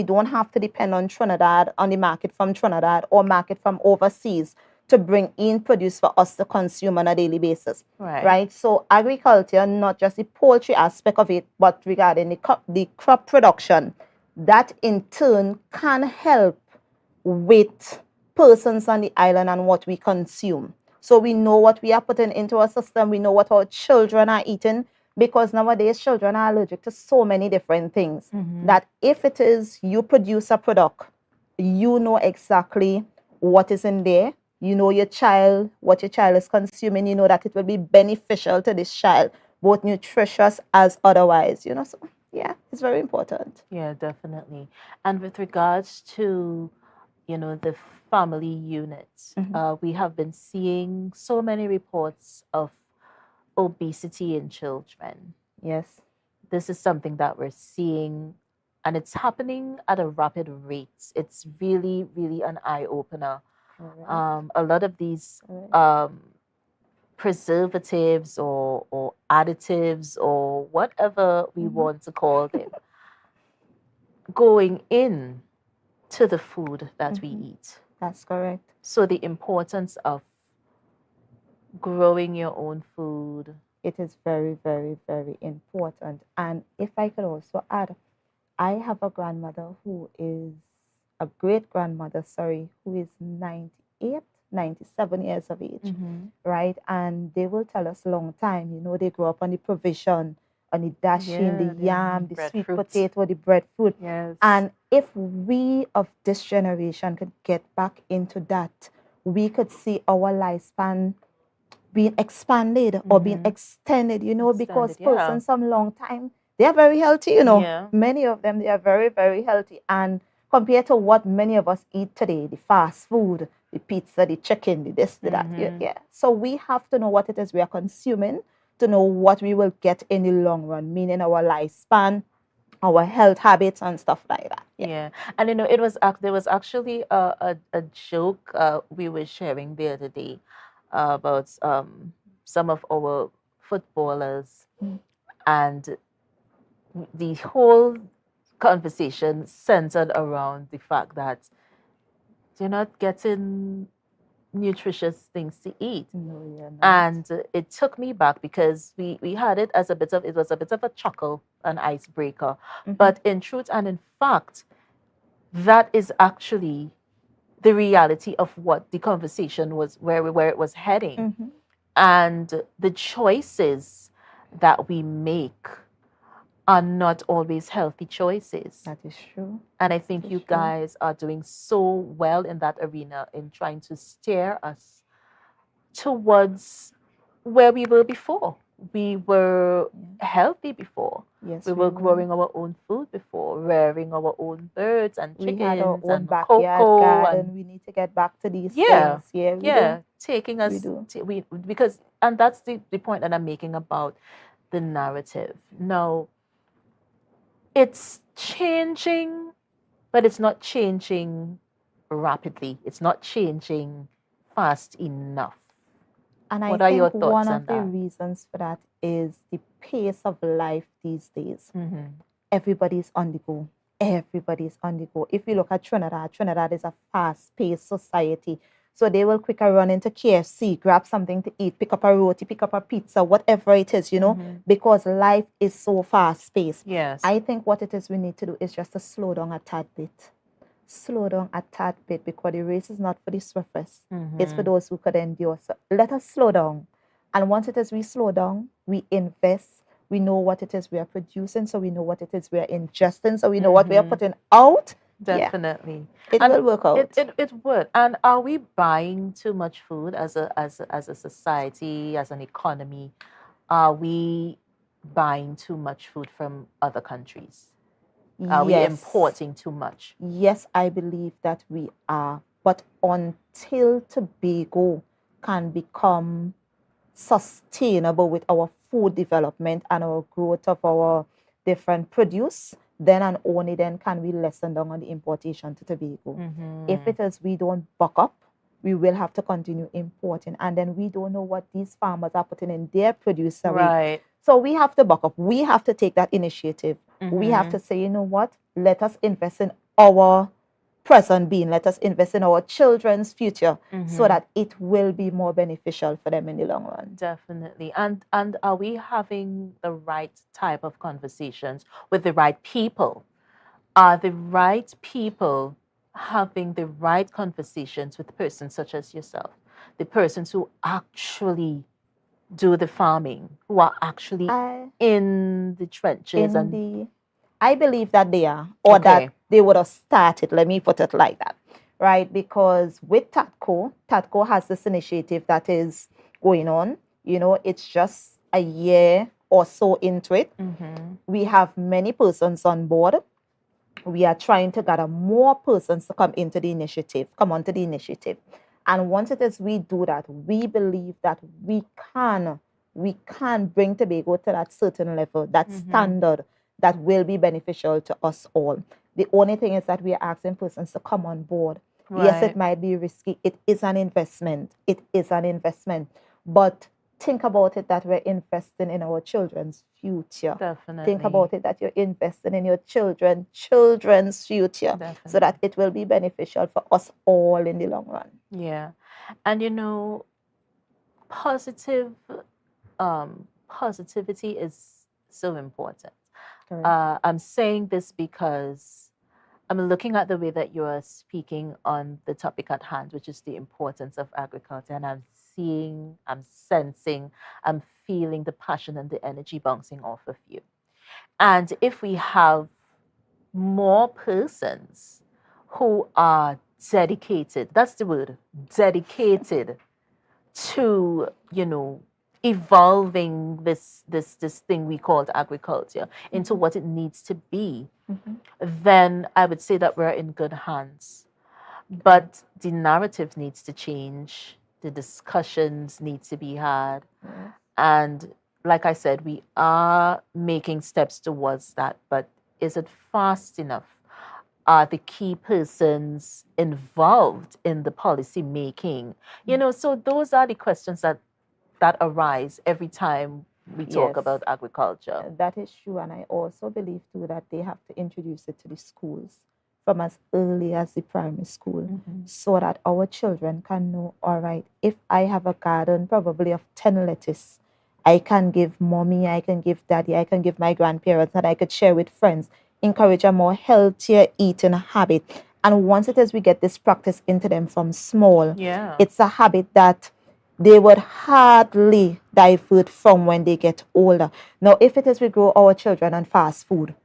don't have to depend on Trinidad, on the market from Trinidad or market from overseas to bring in produce for us to consume on a daily basis. Right? So agriculture, not just the poultry aspect of it, but regarding the crop production, that in turn can help with persons on the island and what we consume. So we know what we are putting into our system. We know what our children are eating, because nowadays children are allergic to so many different things that if it is you produce a product, you know exactly what is in there. You know what your child is consuming. You know that it will be beneficial to this child, both nutritious as otherwise, you know. So yeah, it's very important. Yeah, definitely. And with regards to, you know, the family units, we have been seeing so many reports of obesity in children. Yes. This is something that we're seeing, and it's happening at a rapid rate. It's really, really an eye-opener. A lot of these preservatives or additives or whatever we want to call them going in to the food that we eat. That's correct. So the importance of growing your own food. It is very, very, very important. And if I could also add, I have a grandmother who is a great grandmother, who is 98, 97 years of age, right? And they will tell us long time, you know, they grew up on the provision, on the dashing, the yam, the sweet potato, the breadfruit. Yes. And if we of this generation could get back into that, we could see our lifespan being expanded or being extended, you know, because persons some long time, they are very healthy, you know. Yeah. Many of them, they are very, very healthy. And compared to what many of us eat today, the fast food, the pizza, the chicken, the this, the that. Yeah. So we have to know what it is we are consuming to know what we will get in the long run, meaning our lifespan, our health habits and stuff like that. Yeah. And, you know, there was actually a joke we were sharing the other day about some of our footballers, and the whole conversation centered around the fact that you're not getting nutritious things to eat. No, you're not. And it took me back because we had it as it was a bit of a chuckle, an icebreaker. But in truth and in fact, that is actually the reality of what the conversation was, where it was heading. And the choices that we make are not always healthy choices. That is true. And I think you guys are doing so well in that arena in trying to steer us towards where we were before. We were healthy before. Yes, we were growing our own food before, rearing our own birds and chickens we had our own and backyard cocoa garden. and We need to get back to these yeah, things. Yeah, we yeah, do. taking us We do. because and that's the point that I'm making about the narrative. Now, it's changing, but it's not changing rapidly. It's not changing fast enough. And What I are your think thoughts one on of the that? reasons for that is the pace of life these days. Mm-hmm. Everybody's on the go. Everybody's on the go. If you look at Trinidad is a fast-paced society. So they will quicker run into KFC, grab something to eat, pick up a roti, pick up a pizza, whatever it is, you know, because life is so fast-paced. Yes. I think what it is we need to do is just to slow down a tad bit. Slow down a tad bit, because the race is not for the swiftest. It's for those who could endure. So let us slow down. And once it is we slow down, we invest. We know what it is we are producing, so we know what it is we are ingesting, so we know what we are putting out. Definitely. It will work out. It would. And are we buying too much food as a society, as an economy? Are we buying too much food from other countries? Are we importing too much? Yes, I believe that we are. But until Tobago can become sustainable with our food development and our growth of our different produce, then and only then can we lessen down on the importation to Tobago. If it is we don't buck up, we will have to continue importing. And then we don't know what these farmers are putting in their produce. Right. So we have to buck up. We have to take that initiative. We have to say, you know what? Let us invest in our present being. Let us invest in our children's future so that it will be more beneficial for them in the long run. Definitely. And are we having the right type of conversations with the right people? Are the right people having the right conversations with persons such as yourself? The persons who actually do the farming, who are actually in the trenches I believe that they are, or that they would have started, let me put it like that, right? Because with TATCO has this initiative that is going on. You know, it's just a year or so into it. We have many persons on board. We are trying to gather more persons to come onto the initiative. And once it is we do that, we believe that we can bring Tobago to that certain level, that standard that will be beneficial to us all. The only thing is that we are asking persons to come on board. Yes, it might be risky. It is an investment. But think about it that we're investing in our children's future. Definitely. Think about it that you're investing in your children's future, so that it will be beneficial for us all in the long run. Yeah. And positivity is so important. Correct. I'm saying this because I'm looking at the way that you are speaking on the topic at hand, which is the importance of agriculture. And I'm seeing, I'm sensing, I'm feeling the passion and the energy bouncing off of you. And if we have more persons who are dedicated, that's the word, dedicated to, evolving this thing we called agriculture into what it needs to be, then I would say that we're in good hands. But the narrative needs to change, the discussions need to be had. And like I said, we are making steps towards that, but is it fast enough? Are the key persons involved in the policy making? So those are the questions that arise every time we talk about agriculture. That is true. And I also believe too that they have to introduce it to the schools from as early as the primary school, so that our children can know, all right, if I have a garden probably of 10 lettuce, I can give mommy, I can give daddy, I can give my grandparents, and I could share with friends, encourage a more healthier eating habit. And once it is we get this practice into them from small, it's a habit that they would hardly divert from when they get older. Now, if it is we grow our children on fast food,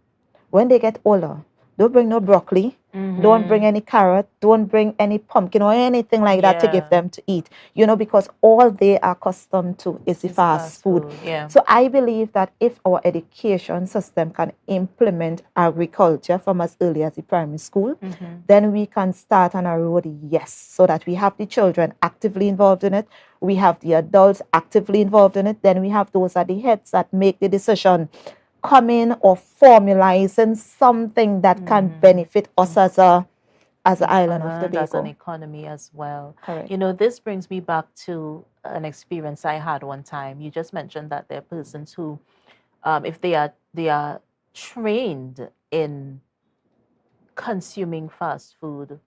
when they get older, don't bring no broccoli, don't bring any carrot, don't bring any pumpkin or anything like that to give them to eat, because all they are accustomed to is the fast food. So I believe that if our education system can implement agriculture from as early as the primary school, then we can start on a road, so that we have the children actively involved in it, we have the adults actively involved in it, then we have those at the heads that make the decision, come in or formalizing something that can benefit us as an island of Tobago. As an economy as well. Correct. This brings me back to an experience I had one time. You just mentioned that there are persons who, if they are trained in consuming fast food,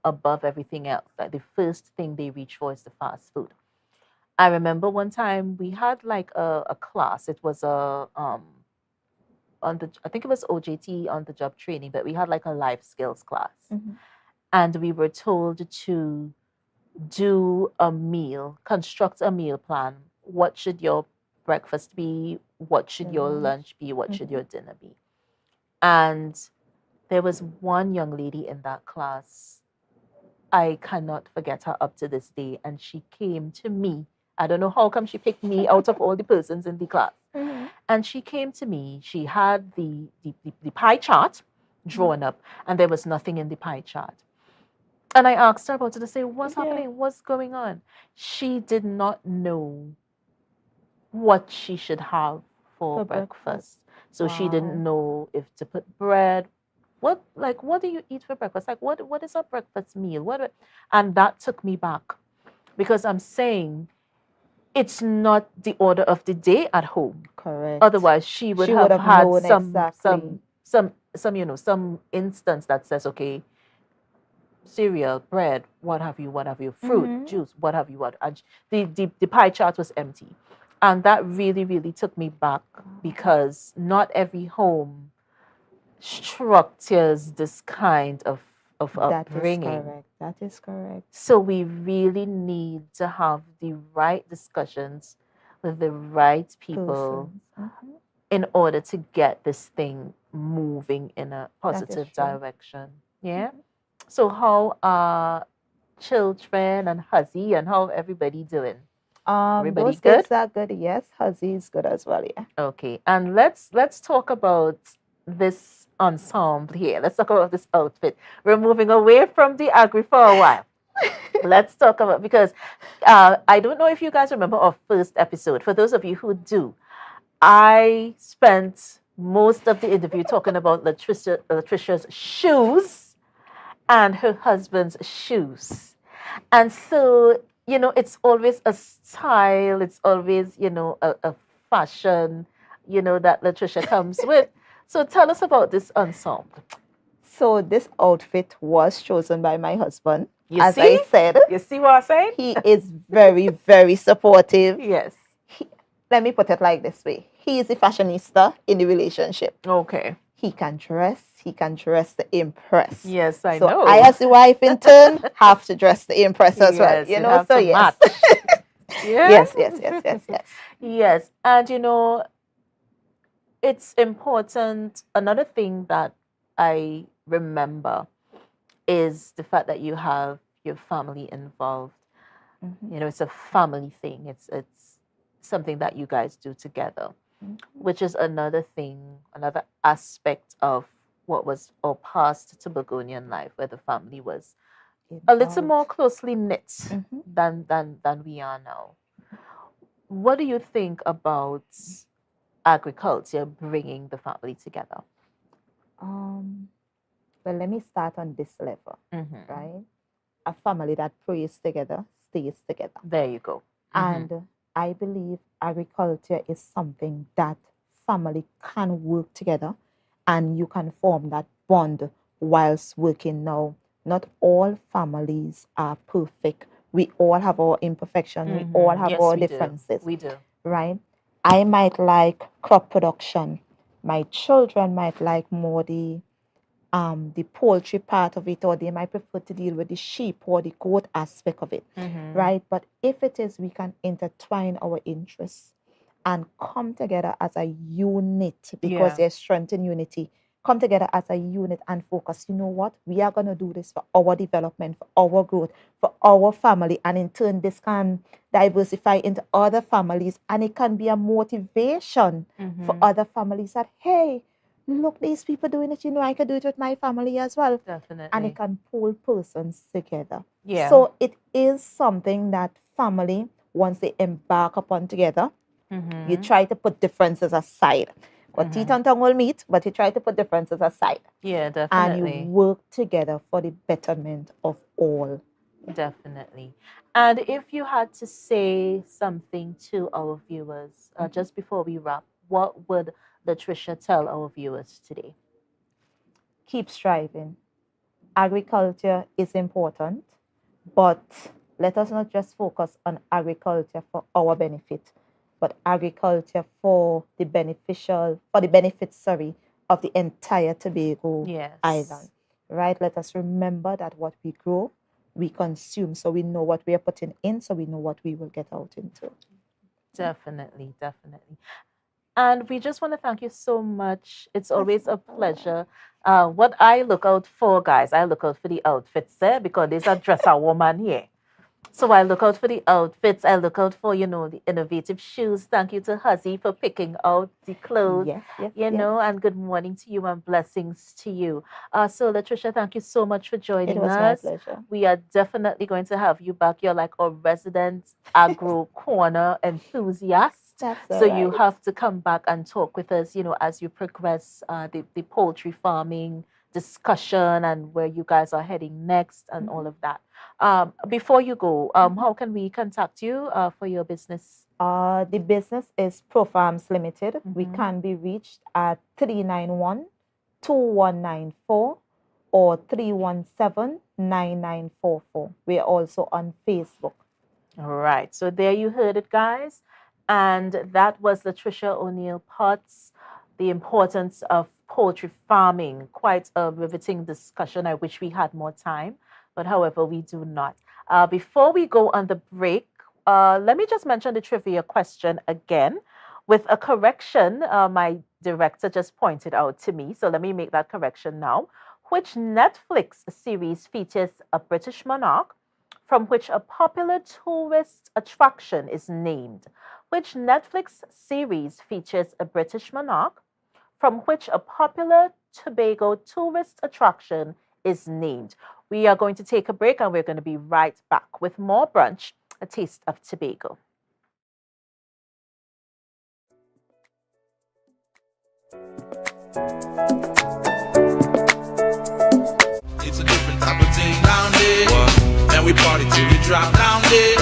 above everything else, like the first thing they reach for is the fast food. I remember one time we had like a class. It was I think it was OJT, on the job training, but we had like a life skills class. And we were told to do a meal, construct a meal plan. What should your breakfast be? What should your lunch be? What should your dinner be? And there was one young lady in that class. I cannot forget her up to this day. And she came to me. I don't know how come she picked me out of all the persons in the class. And she came to me. She had the pie chart drawn up, and there was nothing in the pie chart. And I asked her about it to say, what's happening? What's going on? She did not know what she should have for breakfast. So she didn't know if to put bread. What do you eat for breakfast? Like, what is a breakfast meal? And that took me back, because I'm saying, it's not the order of the day at home. Correct. Otherwise, she would have had some instance that says, okay, cereal, bread, what have you, fruit, juice, what have you, and the pie chart was empty. And that really, really took me back, because not every home structures this kind of upbringing. That is correct. So we really need to have the right discussions with the right people in order to get this thing moving in a positive direction. Yeah. So how are children and Huzzy and how everybody doing? Everybody those good? kids are good. Yes, Huzzy is good as well. Yeah. Okay. And let's talk about this ensemble here. Let's talk about this outfit. We're moving away from the agri for a while. Let's talk about, because I don't know if you guys remember our first episode. For those of you who do, I spent most of the interview talking about Latricia's shoes and her husband's shoes. And so, it's always a style, it's always, a fashion, that Latricia comes with. So tell us about this ensemble. So this outfit was chosen by my husband. I said, you see what I'm saying? he is very, very supportive. Yes. Let me put it like this way. He is the fashionista in the relationship. Okay. He can dress to impress. Yes, I so know. I, as the wife, in turn, have to dress to impress as well. You know, so yes. Yes. Yes. And it's important. Another thing that I remember is the fact that you have your family involved. It's a family thing. It's something that you guys do together, which is another thing, another aspect of what was our past Tobagonian life, where the family was a little more closely knit than we are now. What do you think about agriculture bringing the family together? Well, let me start on this level, right? A family that prays together stays together. There you go. And I believe agriculture is something that family can work together and you can form that bond whilst working. Now, not all families are perfect. We all have our imperfections. We all have our differences. We do. Right? I might like crop production. My children might like more the poultry part of it, or they might prefer to deal with the sheep or the goat aspect of it, right? But if it is, we can intertwine our interests and come together as a unit, because there's strength in unity. Come together as a unit and focus. You know what? We are going to do this for our development, for our growth, for our family, and in turn, this can diversify into other families, and it can be a motivation for other families that, hey, look, these people doing it, I can do it with my family as well. Definitely. And it can pull persons together. Yeah. So it is something that family, once they embark upon together, you try to put differences aside. But teeth and tongue will meet, but you try to put differences aside. Yeah, definitely. And you work together for the betterment of all. Definitely. And if you had to say something to our viewers just before we wrap, what would Latricia tell our viewers today? Keep striving. Agriculture is important, but let us not just focus on agriculture for our benefit, but agriculture for the benefits of the entire Tobago island. Right? Let us remember that what we grow, we consume, so we know what we are putting in, so we know what we will get out into. Definitely. And we just want to thank you so much. It's always a pleasure. What I look out for, guys, I look out for the outfits there, because there's a dresser woman here. So I look out for the outfits. I look out for, the innovative shoes. Thank you to Huzzy for picking out the clothes. Yes, and good morning to you and blessings to you. So Latricia, thank you so much for joining us. It was my pleasure. We are definitely going to have you back. You're like our resident agro corner enthusiast. So you have to come back and talk with us, as you progress the poultry farming discussion and where you guys are heading next and all of that. Before you go, how can we contact you for your business? The business is Pro Farms Limited. We can be reached at 391-2194 or 317-9944. We are also on Facebook. All right. So there you heard it, guys. And that was Latricia O'Neill Potts, the importance of poultry farming. Quite a riveting discussion. I wish we had more time, but however, we do not. Before we go on the break, let me just mention the trivia question again with a correction. My director just pointed out to me, so let me make that correction now. Which Netflix series features a British monarch from which a popular tourist attraction is named? Which Netflix series features a British monarch from which a popular Tobago tourist attraction is named? We are going to take a break and we're going to be right back with more Brunch, a taste of Tobago. It's a different type of thing down there. And we party till we drop down there.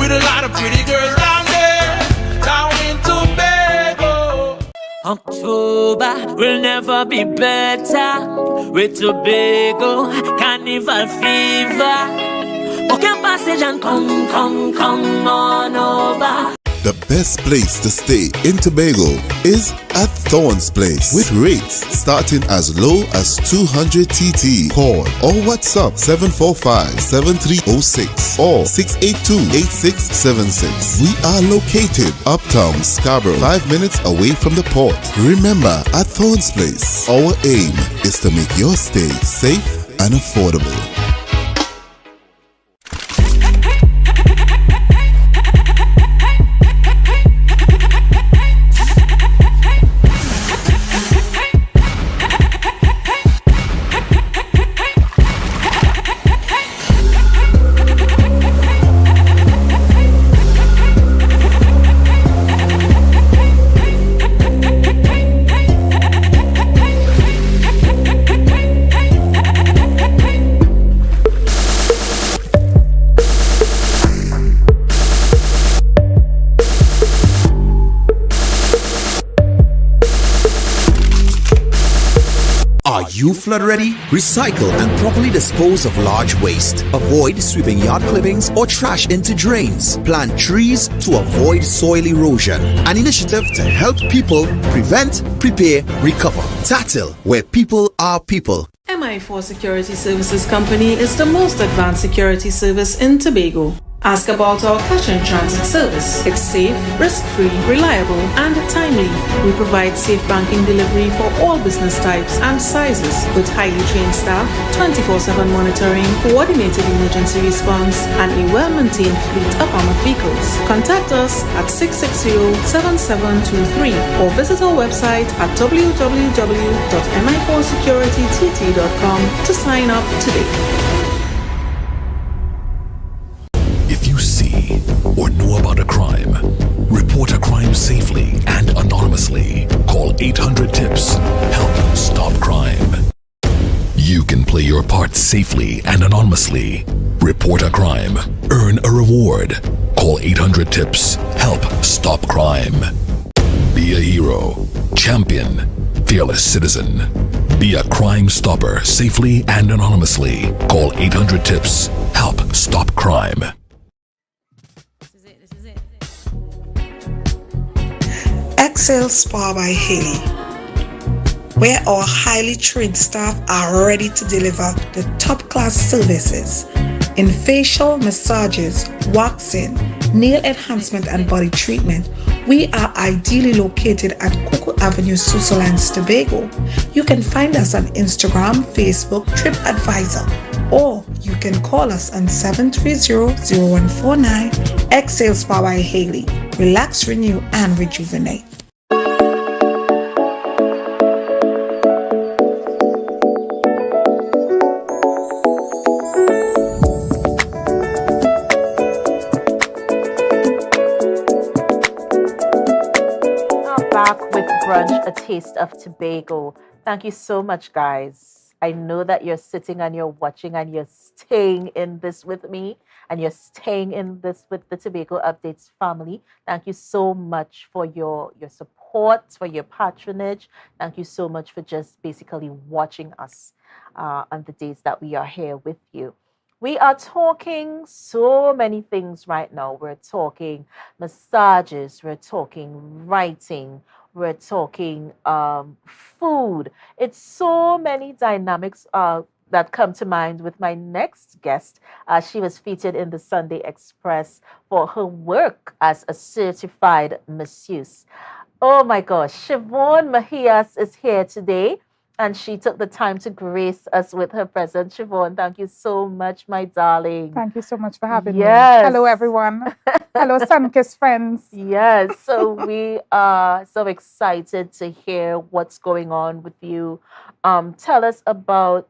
With a lot of pretty girls down there, down in Tobago. October will never be better with Tobago Carnival fever. Book your passage and come on over. The best place to stay in Tobago is at Thorn's Place with rates starting as low as 200 TT. Call or WhatsApp 745-7306 or 682-8676. We are located uptown Scarborough, 5 minutes away from the port. Remember, at Thorn's Place, our aim is to make your stay safe and affordable. Are you flood ready? Recycle and properly dispose of large waste. Avoid sweeping yard clippings or trash into drains. Plant trees to avoid soil erosion. An initiative to help people prevent, prepare, recover. TATIL, where people are people. MI4 Security Services Company is the most advanced security service in Tobago. Ask about our cash and transit service. It's safe, risk-free, reliable, and timely. We provide safe banking delivery for all business types and sizes with highly trained staff, 24/7 monitoring, coordinated emergency response, and a well-maintained fleet of armored vehicles. Contact us at 660-7723 or visit our website at www.mi4securitytt.com to sign up today. If you see or know about a crime, report a crime safely and anonymously. Call 800-TIPS. Help stop crime. You can play your part safely and anonymously. Report a crime. Earn a reward. Call 800-TIPS. Help stop crime. Be a hero. Champion. Fearless citizen. Be a crime stopper safely and anonymously. Call 800-TIPS. Help stop crime. Excel Spa by Haley, where our highly trained staff are ready to deliver the top-class services in facial massages, waxing, nail enhancement, and body treatment. We are ideally located at Coco Avenue, Switzerland, Tobago. You can find us on Instagram, Facebook, TripAdvisor, or you can call us on 730-0149. Excel Spa by Haley. Relax, renew, and rejuvenate. Brunch, a taste of Tobago. Thank you so much, guys. I know that you're sitting and you're watching and you're staying in this with me and you're staying in this with the Tobago Updates family. Thank you so much for your support, for your patronage. Thank you so much for just basically watching us on the days that we are here with you. We are talking so many things right now. We're talking massages, we're talking writing, we're talking food. It's so many dynamics that come to mind with my next guest. She was featured in the Sunday Express for her work as a certified masseuse. Oh my gosh, Siobhan Mahias is here today. And she took the time to grace us with her presence. Siobhan, thank you so much, my darling. Thank you so much for having me. Yes. Hello, everyone. Hello, Sunkiss friends. Yes. So we are so excited to hear what's going on with you. Tell us about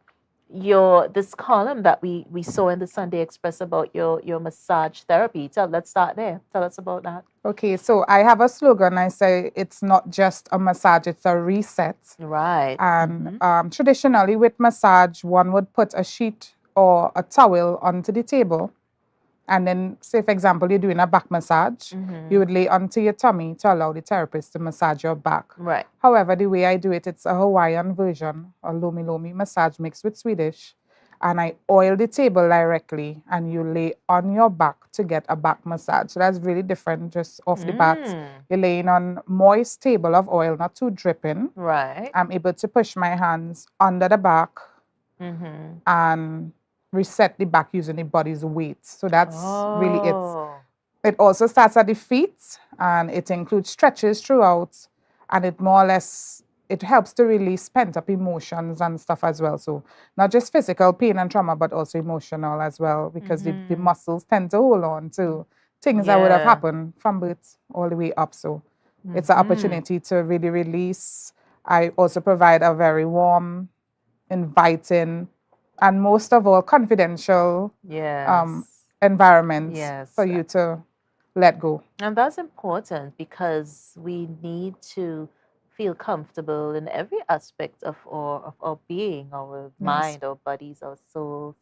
this column that we saw in the Sunday Express about your massage therapy. Let's start there. Tell us about that. Okay, so I have a slogan. I say it's not just a massage, it's a reset. Right. And traditionally with massage, one would put a sheet or a towel onto the table. And then, say, for example, you're doing a back massage, you would lay onto your tummy to allow the therapist to massage your back. Right. However, the way I do it, it's a Hawaiian version, a lomi lomi massage mixed with Swedish. And I oil the table directly, and you lay on your back to get a back massage. So that's really different just off the bat. You're laying on moist table of oil, not too dripping. Right. I'm able to push my hands under the back and reset the back using the body's weight. So that's really it. It also starts at the feet, and it includes stretches throughout, and it more or less, it helps to release pent-up emotions and stuff as well. So not just physical pain and trauma, but also emotional as well, because the muscles tend to hold on to things that would have happened from birth all the way up. So it's an opportunity to really release. I also provide a very warm, inviting, and most of all, confidential environment for you to let go. And that's important because we need to feel comfortable in every aspect of our being, our mind, our bodies, our souls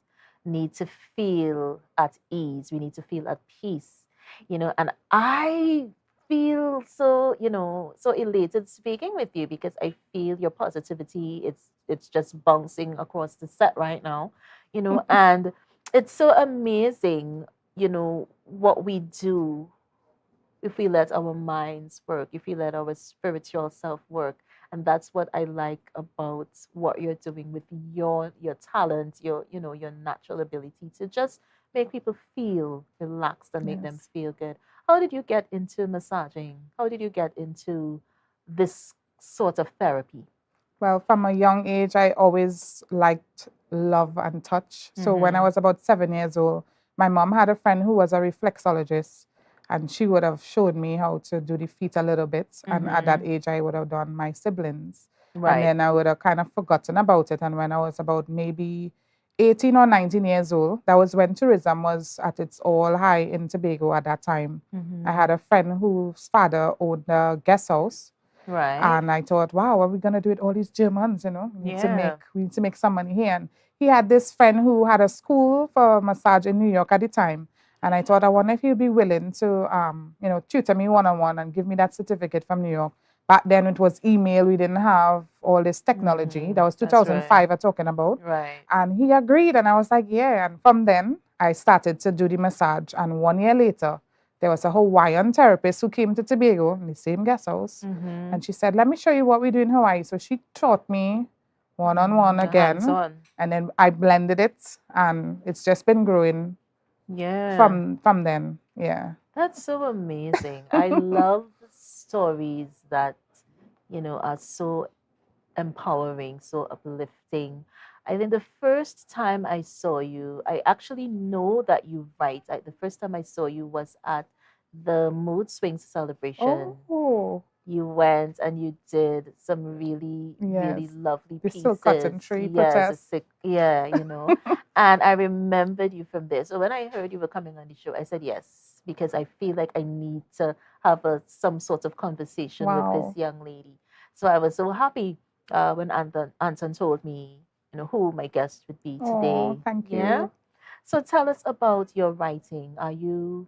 need to feel at ease. We need to feel at peace, and I feel so, so elated speaking with you because I feel your positivity. It's just bouncing across the set right now, and it's so amazing, what we do if we let our minds work, if we let our spiritual self work. And that's what I like about what you're doing with your talent, your natural ability to just make people feel relaxed and make them feel good. How did you get into massaging? How did you get into this sort of therapy? Well, from a young age, I always liked love and touch. So when I was about 7 years old, my mom had a friend who was a reflexologist, and she would have showed me how to do the feet a little bit. And at that age, I would have done my siblings. Right. And then I would have kind of forgotten about it. And when I was about maybe 18 or 19 years old, that was when tourism was at its all high in Tobago at that time. I had a friend whose father owned a guest house. Right. And I thought, wow, what are we gonna do with all these Germans? We need to make some money here. And he had this friend who had a school for massage in New York at the time. And I thought, I wonder if he'd be willing to, tutor me one-on-one and give me that certificate from New York. Back then, it was email. We didn't have all this technology. That was 2005 I'm talking about. Right. And he agreed, and I was like, yeah. And from then, I started to do the massage. And 1 year later, there was a Hawaiian therapist who came to Tobago in the same guest house. And she said, let me show you what we do in Hawaii. So she taught me one-on-one again. Hands-on. And then I blended it, and it's just been growing from then. Yeah. That's so amazing. I love stories that, are so empowering, so uplifting. I think the first time I saw you, I actually know that you write. The first time I saw you was at the Mood Swings celebration. Oh. You went and you did some really, really lovely pieces. The Silk Cotton Tree protest. And I remembered you from there. So when I heard you were coming on the show, I said yes, because I feel like I need to have some sort of conversation with this young lady. So I was so happy when Anton told me, who my guest would be today. Thank you. Yeah? So tell us about your writing. Are you...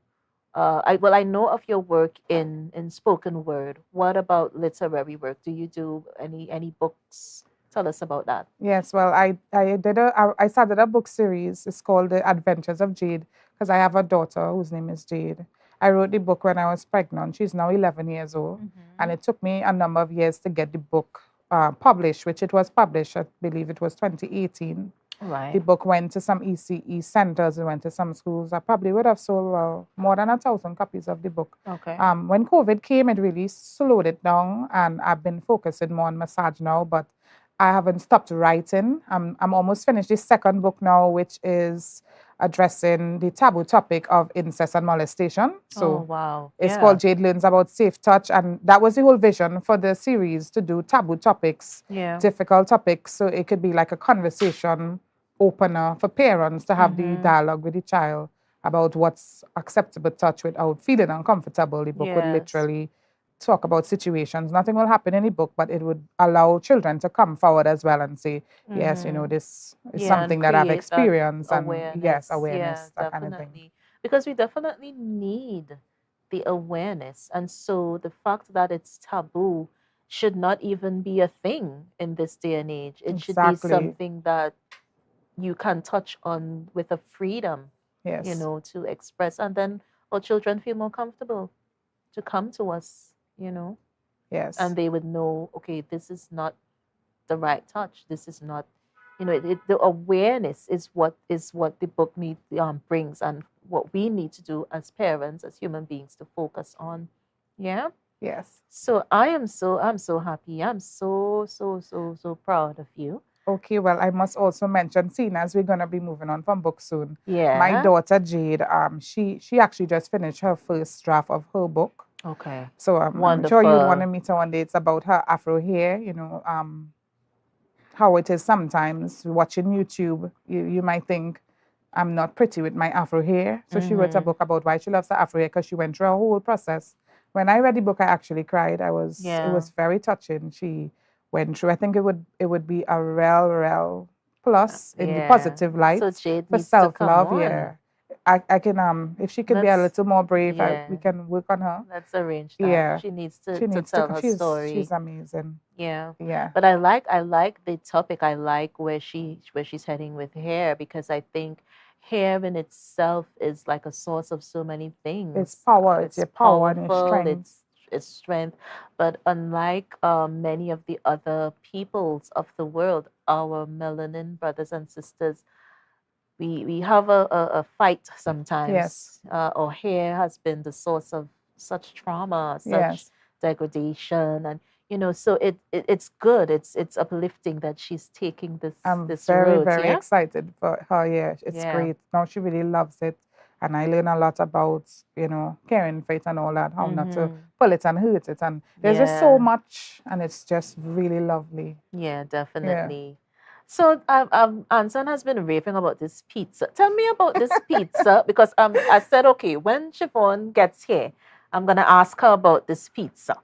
I know of your work in spoken word. What about literary work? Do you do any books? Tell us about that. Yes, well, I started a book series. It's called The Adventures of Jade, because I have a daughter whose name is Jade. I wrote the book when I was pregnant. She's now 11 years old. And it took me a number of years to get the book published, which it was published, I believe it was 2018. Right. The book went to some ECE centers, it went to some schools. I probably would have sold more than 1,000 copies of the book. Okay. When COVID came, it really slowed it down, and I've been focusing more on massage now, but I haven't stopped writing. I'm almost finished the second book now, which is addressing the taboo topic of incest and molestation. So it's called Jade Learns About Safe Touch, and that was the whole vision for the series, to do taboo topics, difficult topics, so it could be like a conversation opener for parents to have the dialogue with the child about what's acceptable touch without feeling uncomfortable. The book would literally talk about situations. Nothing will happen in the book, but it would allow children to come forward as well and say, yes, this is something that I've experienced. And awareness. Awareness, Yeah, that kind of thing. definitely. Because we definitely need the awareness. And so the fact that it's taboo should not even be a thing in this day and age. It should be something that you can touch on with a freedom, to express. And then our children feel more comfortable to come to us, Yes. And they would know, okay, this is not the right touch. This is not, the awareness is what the book brings, and what we need to do as parents, as human beings, to focus on. Yeah. Yes. So I'm so happy. I'm so proud of you. Okay, well, I must also mention, seeing as we're gonna be moving on from books soon. Yeah. My daughter Jade, she actually just finished her first draft of her book. Okay. So I'm sure you'd want to meet her one day. It's about her Afro hair, how it is sometimes watching YouTube. You might think I'm not pretty with my Afro hair. So she wrote a book about why she loves her Afro hair, because she went through a whole process. When I read the book, I actually cried. It was very touching. She went through. I think it would be a real plus in the positive light. So Jade for needs self-love. to come Yeah. I can if she could be a little more brave, we can work on her. Let's arrange that. Yeah. She needs to tell her story. She's amazing. Yeah. Yeah. But I like the topic. I like where she's heading with hair, because I think hair in itself is like a source of so many things. It's power. It's your power and your strength. It's strength. But unlike many of the other peoples of the world, our melanin brothers and sisters, we have a fight sometimes. Yes. Our hair has been the source of such trauma, such degradation, and so it's good. It's uplifting that she's taking this. I'm this very road, very excited for her. Yeah, it's great. Now she really loves it, and I learn a lot about caring for it and all that. How not to pull it and hurt it, and there's just so much, and it's just really lovely. Yeah, definitely. Yeah. So Anson has been raving about this pizza. Tell me about this pizza, because I said, okay, when Siobhan gets here, I'm going to ask her about this pizza.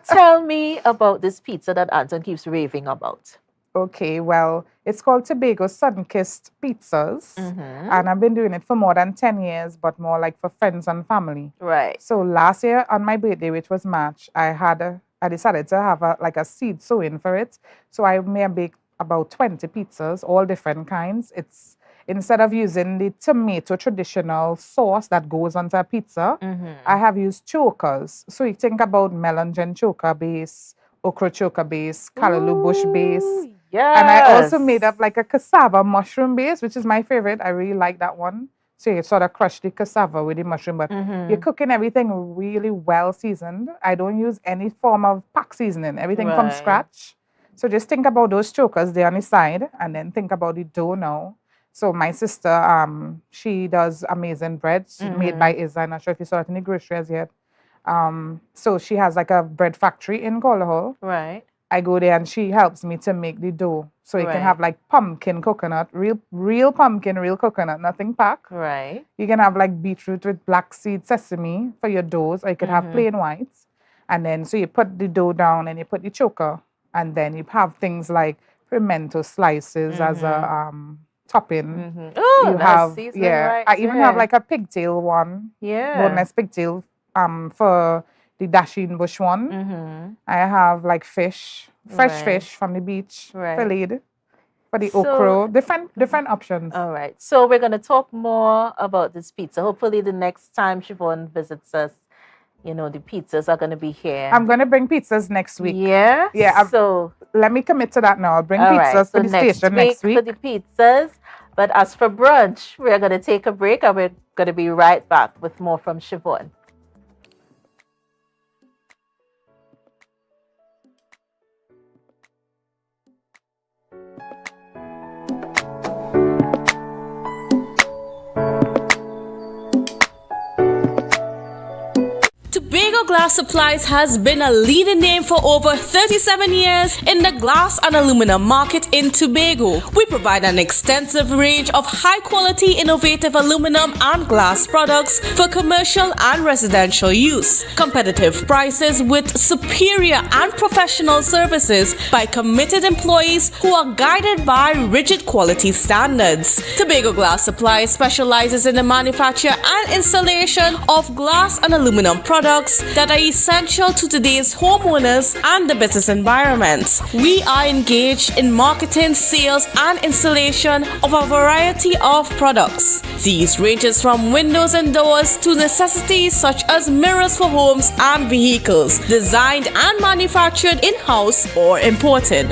Tell me about this pizza that Anton keeps raving about. Okay, well, it's called Tobago Sun-Kissed Pizzas. And I've been doing it for more than 10 years, but more like for friends and family. Right. So last year on my birthday, which was March, I decided to have a seed sowing for it. So I may have baked about 20 pizzas, all different kinds. It's instead of using the tomato traditional sauce that goes onto a pizza, I have used chokers. So you think about melangen choker base, okra choker base, callaloo bush base. Yes. And I also made up like a cassava mushroom base, which is my favorite. I really like that one. So you sort of crush the cassava with the mushroom, but you're cooking everything really well seasoned. I don't use any form of pack seasoning, everything from scratch. So just think about those chokers there on the side, and then think about the dough now. So my sister, she does amazing bread. She's made by Isa. I'm not sure if you saw it in the groceries yet. So she has like a bread factory in Colahall. Right. I go there and she helps me to make the dough. So you can have like pumpkin coconut, real pumpkin, real coconut, nothing packed. Right. You can have like beetroot with black seed sesame for your doughs, or you could have plain whites. And then so you put the dough down and you put the choker. And then you have things like pimento slices as a topping. Oh, you have right. I even have like a pigtail one. Yeah. Boneless pigtail for the dasheen bush one. I have like fish, fresh fish from the beach, filleted. For the okra, different options. All right. So we're gonna talk more about this pizza. Hopefully the next time Siobhan visits us, the pizzas are going to be here. I'm going to bring pizzas next week. Yeah? Yeah. So let me commit to that now. I'll bring pizzas to the station next week. For the pizzas. But as for brunch, we're going to take a break, and we're going to be right back with more from Siobhan. Tobago Glass Supplies has been a leading name for over 37 years in the glass and aluminum market in Tobago. We provide an extensive range of high-quality, innovative aluminum and glass products for commercial and residential use. Competitive prices with superior and professional services by committed employees who are guided by rigid quality standards. Tobago Glass Supplies specializes in the manufacture and installation of glass and aluminum products that are essential to today's homeowners and the business environment. We are engaged in marketing, sales, and installation of a variety of products. These ranges from windows and doors to necessities such as mirrors for homes and vehicles, designed and manufactured in-house or imported.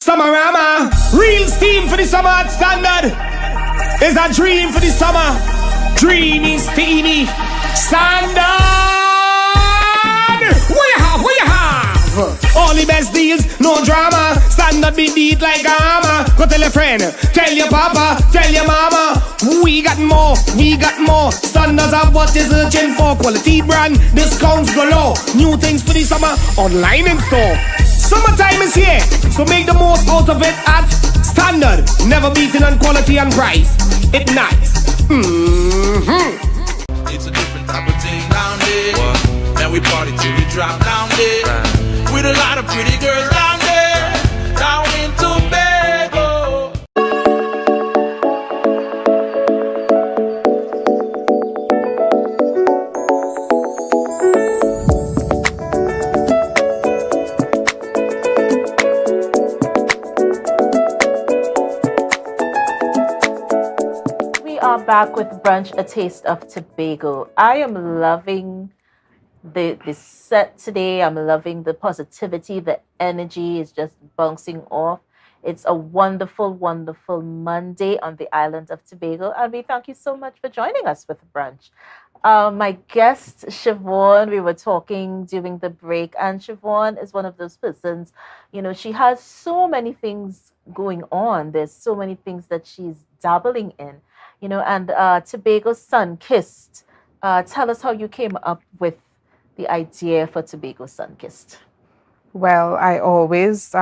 Summerama, real steam for the summer at standard. Is a dream for the summer. Dreamy, steamy, standard. What you have? What you have? All the best deals, no drama. Standard be beat like a hammer. Go tell a friend, tell your papa, tell your mama. We got more, we got more. Standards have what you're searching for. Quality brand, discounts galore. New things for the summer, online in store. Summertime is here, so make the most out of it at Standard. Never beating on quality and price. It nice. It's a different type of thing down there. Man, we party till we drop down there. With a lot of pretty girls down there. Down in Tobago. Back with Brunch, a taste of Tobago. I am loving the set today. I'm loving the positivity. The energy is just bouncing off. It's a wonderful, wonderful Monday on the island of Tobago. And we thank you so much for joining us with Brunch. My guest, Siobhan, we were talking during the break, and Siobhan is one of those persons, she has so many things going on. There's so many things that she's dabbling in. And Tobago Sun-Kissed. Tell us how you came up with the idea for Tobago Sun-Kissed. Well, I always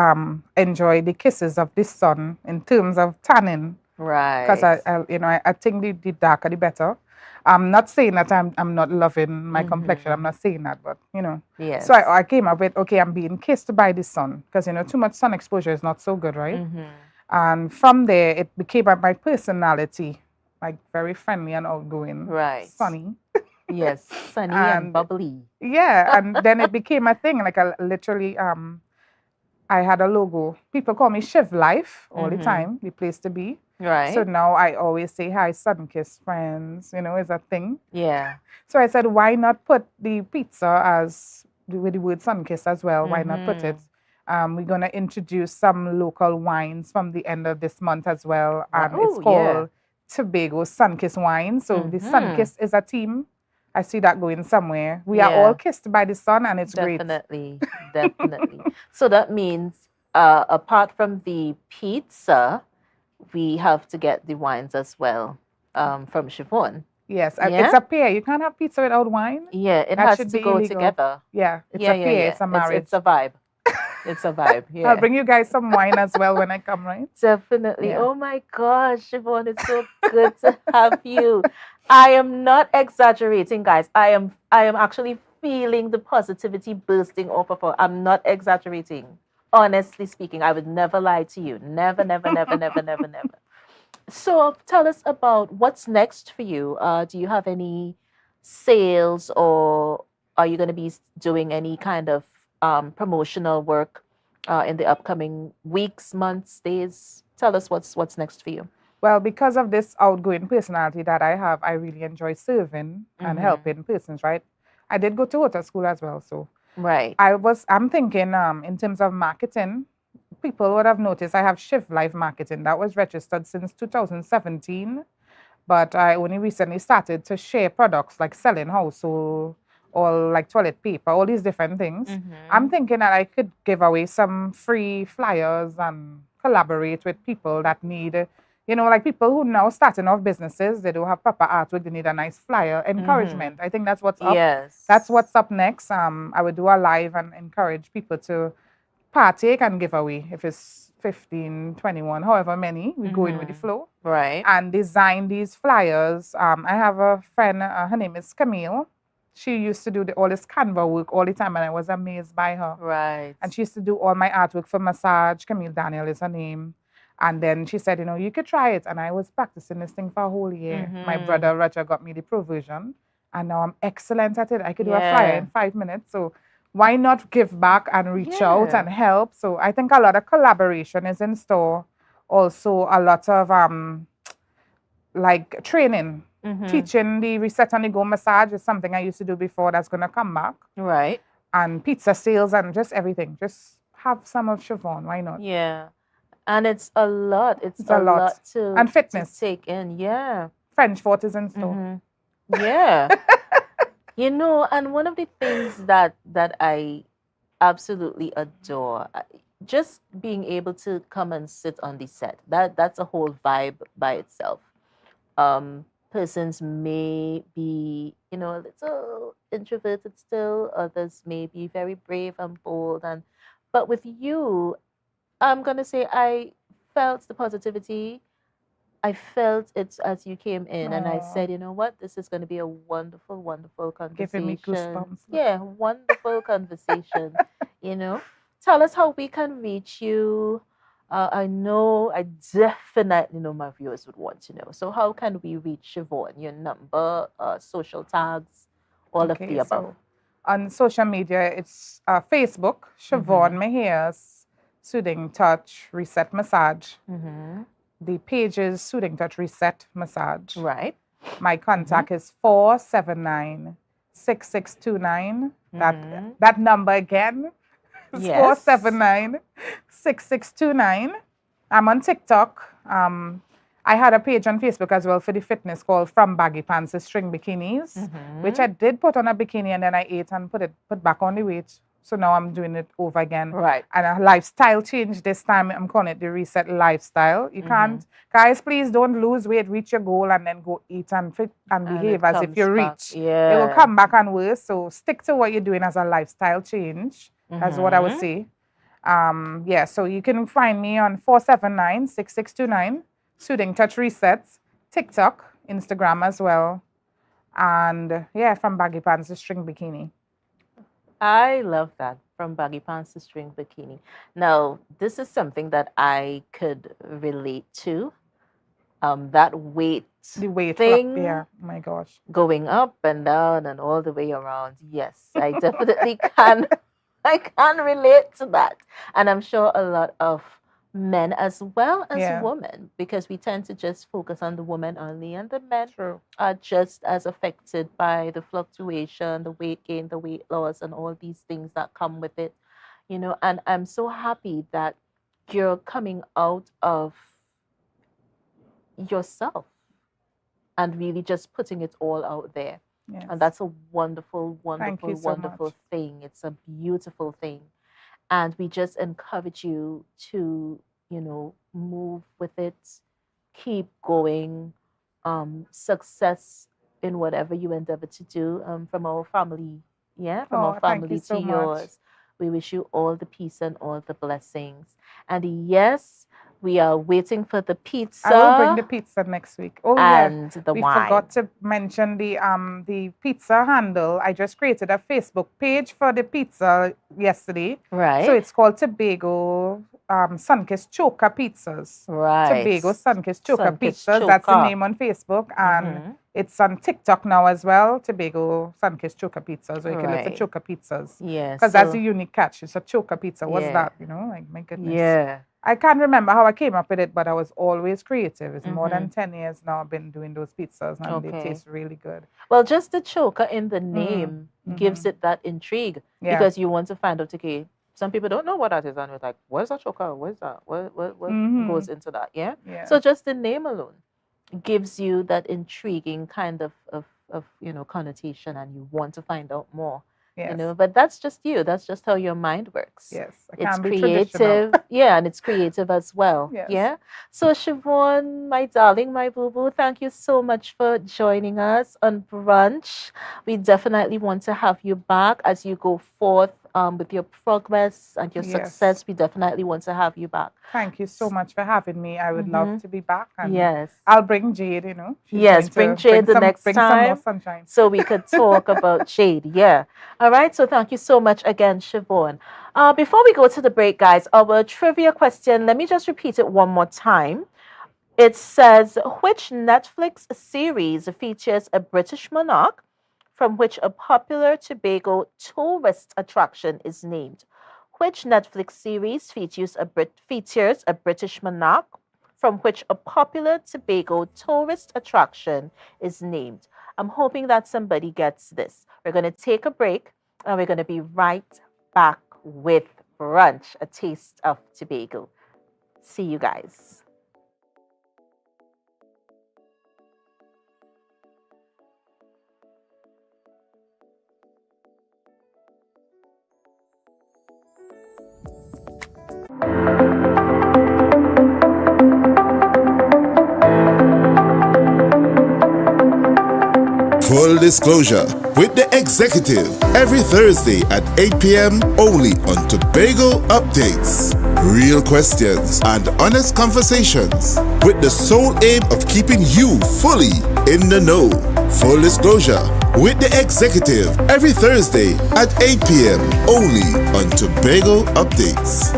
enjoy the kisses of the sun in terms of tanning. Right. Because I think the darker the better. I'm not saying that I'm not loving my complexion. I'm not saying that, but Yes. So I came up with, okay, I'm being kissed by the sun because too much sun exposure is not so good, right? And from there, it became my personality. Like very friendly and outgoing. Right. Sunny. Yes, sunny and bubbly. Yeah, and then it became a thing. Like I literally, I had a logo. People call me Shiv Life all the time, the place to be. Right. So now I always say, hi, Sun-Kissed friends, is a thing. Yeah. So I said, why not put the pizza as, with the word Sun-Kissed as well? Why not put it? We're going to introduce some local wines from the end of this month as well. And it's called Tobago Sun-Kissed wine. So the Sun-Kissed is a team. I see that going somewhere. We are all kissed by the sun, and it's great. Definitely. So that means apart from the pizza, we have to get the wines as well from Siobhan. Yes, it's a pair. You can't have pizza without wine. Yeah, it has to go illegal. Together. Yeah, it's a pair. It's a marriage. It's a vibe. It's a vibe. Yeah. I'll bring you guys some wine as well when I come, right? Definitely. Yeah. Oh my gosh, Siobhan, it's so good to have you. I am not exaggerating, guys. I am actually feeling the positivity bursting off of her. I'm not exaggerating. Honestly speaking, I would never lie to you. Never, never, never, never, never, never. So tell us about what's next for you. Do you have any sales, or are you going to be doing any kind of promotional work in the upcoming weeks, months, days? Tell us what's next for you. Well, because of this outgoing personality that I have, I really enjoy serving and helping persons, right? I did go to hotel school as well, so right. I'm thinking in terms of marketing, people would have noticed I have Shiv Life Marketing. That was registered since 2017, but I only recently started to share products like selling household or like toilet paper, all these different things. I'm thinking that I could give away some free flyers and collaborate with people that need, like people who now starting off businesses, they don't have proper artwork, they need a nice flyer, encouragement. I think that's what's up. Yes. That's what's up next. I would do a live and encourage people to partake and give away. If it's 15, 21, however many, we go in with the flow. Right. And design these flyers. I have a friend, her name is Camille. She used to do all this Canva work all the time, and I was amazed by her. Right. And she used to do all my artwork for massage. Camille Daniel is her name. And then she said, you could try it. And I was practicing this thing for a whole year. My brother Roger got me the provision. And now I'm excellent at it. I could do a flyer in 5 minutes. So why not give back and reach out and help? So I think a lot of collaboration is in store. Also, a lot of like training. Teaching the reset and the go massage is something I used to do before that's going to come back. Right. And pizza sales and just everything. Just have some of Siobhan. Why not? Yeah. And it's a lot. It's a lot to, and fitness. to take in. Yeah. French fort is in store. Yeah. And one of the things that I absolutely adore, just being able to come and sit on the set. That's a whole vibe by itself. Persons may be, a little introverted still. Others may be very brave and bold. But with you, I'm going to say I felt the positivity. I felt it as you came in. And I said, you know what? This is going to be a wonderful, wonderful conversation. Giving me goosebumps. Yeah, wonderful conversation. Tell us how we can reach you. I definitely know my viewers would want to know. So how can we reach Siobhan? Your number, social tags, all of the above. So on social media, it's Facebook, Siobhan Mejias, Soothing Touch, Reset Massage. The page is Soothing Touch, Reset Massage. Right. My contact is 479-6629. That number again. Yes. 479-6629. I'm on TikTok. I had a page on Facebook as well for the fitness called From Baggy Pants to String Bikinis, which I did put on a bikini and then I ate and put back on the weight. So now I'm doing it over again. Right. And a lifestyle change this time. I'm calling it the Reset Lifestyle. You can't, guys, please don't lose weight, reach your goal, and then go eat and fit and behave as if you reach. Yeah. It will come back and worse. So stick to what you're doing as a lifestyle change. That's what I would say. So you can find me on 479-6629, Soothing Touch Resets, TikTok, Instagram as well. And From Baggy Pants to String Bikini. I love that. From baggy pants to string bikini. Now, this is something that I could relate to. That weight the weight thing. Oh my gosh. Going up and down and all the way around. Yes, I definitely can. I can relate to that. And I'm sure a lot of men as well as women, because we tend to just focus on the woman only, and the men are just as affected by the fluctuation, the weight gain, the weight loss, and all these things that come with it. And I'm so happy that you're coming out of yourself and really just putting it all out there. Yes. And that's a wonderful, wonderful, wonderful thing. It's a beautiful thing. And we just encourage you to, move with it, keep going, success in whatever you endeavor to do. From our family, from our family to yours. We wish you all the peace and all the blessings. And yes, we are waiting for the pizza. I will bring the pizza next week. Oh, and the we wine. forgot to mention the pizza handle. I just created a Facebook page for the pizza yesterday. Right. So it's called Tobago Sunkissed Choker Pizzas. Right. Tobago Sunkissed Choker Sunkissed Pizzas. Choker. That's the name on Facebook. And it's on TikTok now as well. Tobago Sunkissed Choker Pizzas. Or you can look for Choker Pizzas. Yeah. Because that's a unique catch. It's a choker pizza. What's that? My goodness. Yeah. I can't remember how I came up with it, but I was always creative. It's more than 10 years now I've been doing those pizzas, and they taste really good. Well, just the choker in the name gives it that intrigue, because you want to find out, okay, some people don't know what that is, and it's like, what is a choker? What is that? What goes into that? Yeah? So just the name alone gives you that intriguing kind of connotation, and you want to find out more. Yes. You know, but that's just you. That's just how your mind works. Yes. It's creative. Yeah, and it's creative as well. Yes. Yeah. So Siobhan, my darling, my boo-boo, thank you so much for joining us on Brunch. We definitely want to have you back as you go forth with your progress and your success. We definitely want to have you back. Thank you so much for having me. I would love to be back. And yes. I'll bring Jade, you know. Bring Jade the next time. Bring some more sunshine. So we could talk about Jade. Yeah. All right. So thank you so much again, Siobhan. Before we go to the break, guys, our trivia question, let me just repeat it one more time. It says, which Netflix series features a British monarch from which a popular Tobago tourist attraction is named? Which Netflix series features a British monarch from which a popular Tobago tourist attraction is named? I'm hoping that somebody gets this. We're going to take a break and we're going to be right back with Brunch, a taste of Tobago. See you guys. Full disclosure with the executive every Thursday at 8 p.m. only on Tobago Updates. Real questions and honest conversations with the sole aim of keeping you fully in the know. Full disclosure with the executive every Thursday at 8 p.m. only on Tobago Updates.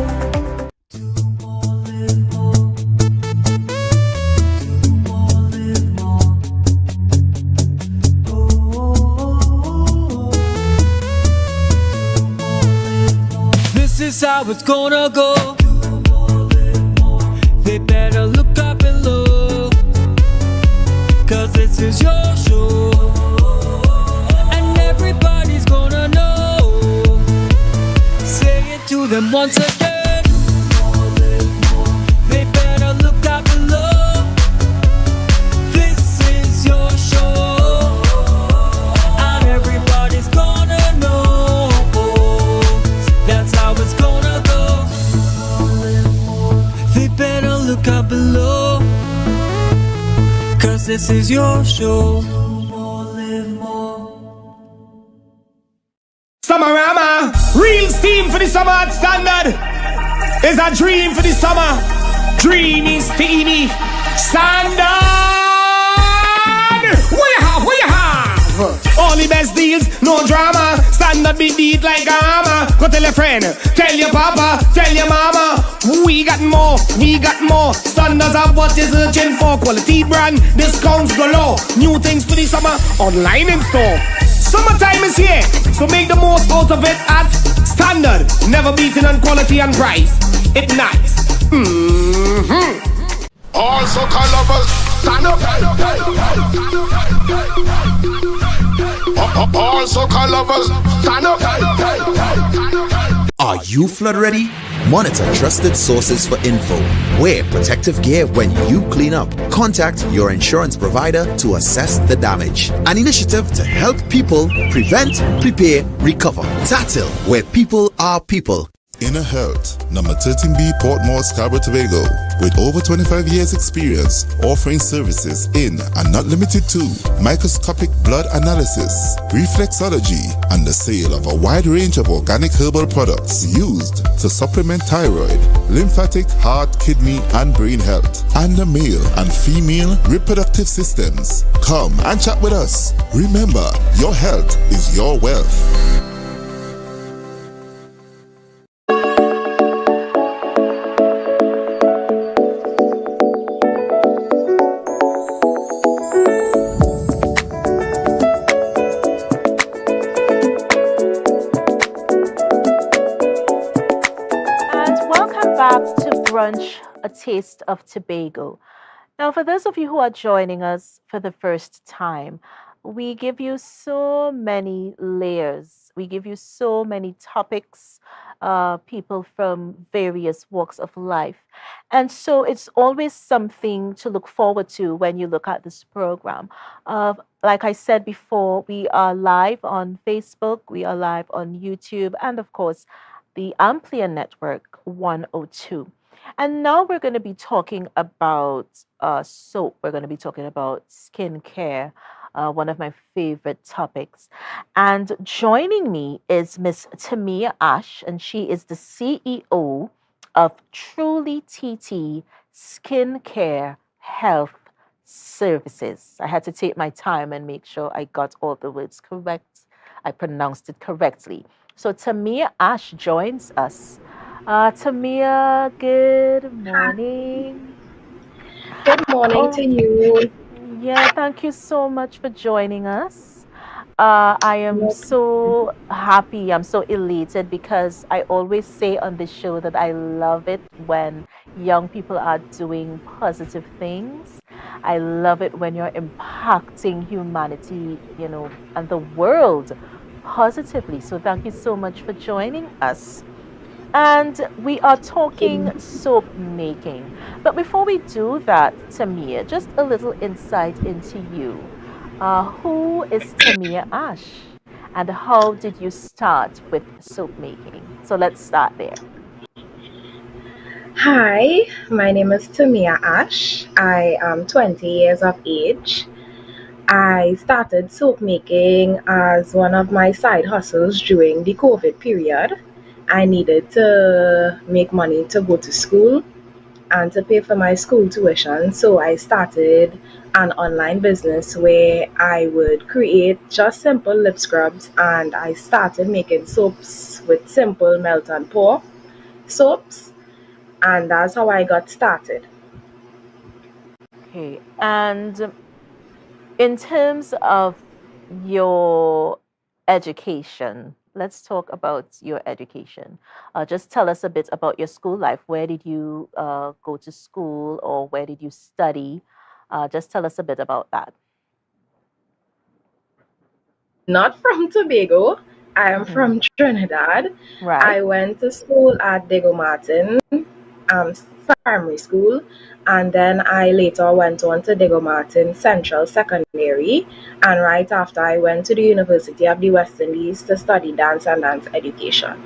This is how it's gonna go. They better look up below, 'cause this is your show, and everybody's gonna know. Say it to them once again. They better look up below. This is your show, and everybody's gonna know. That's how it's gonna go. They better look up below, 'cause this is your show. Summerama, real steam for the summer standard. Is a dream for the summer. Dreamy, steamy standard. What you have? What you have? All the best deals, no drama. Standard beat like a hammer. Go tell your friend, tell your papa, tell your mama. We got more, we got more. Standards are what you're searching for. Quality brand, discounts galore. New things for the summer, online in store. Summertime is here, so make the most out of it at Standard. Never beaten on quality and price. It's nice. All soccer lovers, stand up. All soccer lovers, stand up. Are you flood ready? Monitor trusted sources for info. Wear protective gear when you clean up. Contact your insurance provider to assess the damage. An initiative to help people prevent, prepare, recover. TATIL, where people are people. Inner Health, number 13B, Portmore, Scarborough, Tobago, with over 25 years experience, offering services in and not limited to microscopic blood analysis, reflexology, and the sale of a wide range of organic herbal products used to supplement thyroid, lymphatic, heart, kidney, and brain health, and the male and female reproductive systems. Come and chat with us. Remember, your health is your wealth. Brunch, a taste of Tobago. Now, for those of you who are joining us for the first time, we give you so many layers. We give you so many topics, people from various walks of life. And so it's always something to look forward to when you look at this program. Like I said before, we are live on Facebook, we are live on YouTube, and of course, the Amplia Network 102. And now we're going to be talking about soap. We're going to be talking about skincare, one of my favorite topics. And joining me is Miss Tamia Ash, and she is the CEO of Truly TT Skincare Health Services. I had to take my time and make sure I got all the words correct. I pronounced it correctly. So Tamia Ash joins us. Tamia, good morning. Good morning Oh, to you. yeah, thank you so much for joining us. I am so happy. I'm so elated because I always say on this show that I love it when young people are doing positive things. I love it when you're impacting humanity, and the world positively. So thank you so much for joining us. And we are talking soap making. But before we do that, Tamia, just a little insight into you. Who is Tamia Ash? And how did you start with soap making? So let's start there. Hi, my name is Tamia Ash. I am 20 years of age. I started soap making as one of my side hustles during the COVID period. I needed to make money to go to school and to pay for my school tuition. So I started an online business where I would create just simple lip scrubs, and I started making soaps with simple melt and pour soaps, and that's how I got started. Okay. And in terms of your education, let's talk about your education. Just tell us a bit about your school life. Where did you go to school or where did you study? Just tell us a bit about that. Not from Tobago. I am from Trinidad. Right. I went to school at Diego Martin um, Primary School, and then I later went on to Diego Martin Central Secondary. And right after, I went to the University of the West Indies to study dance and dance education.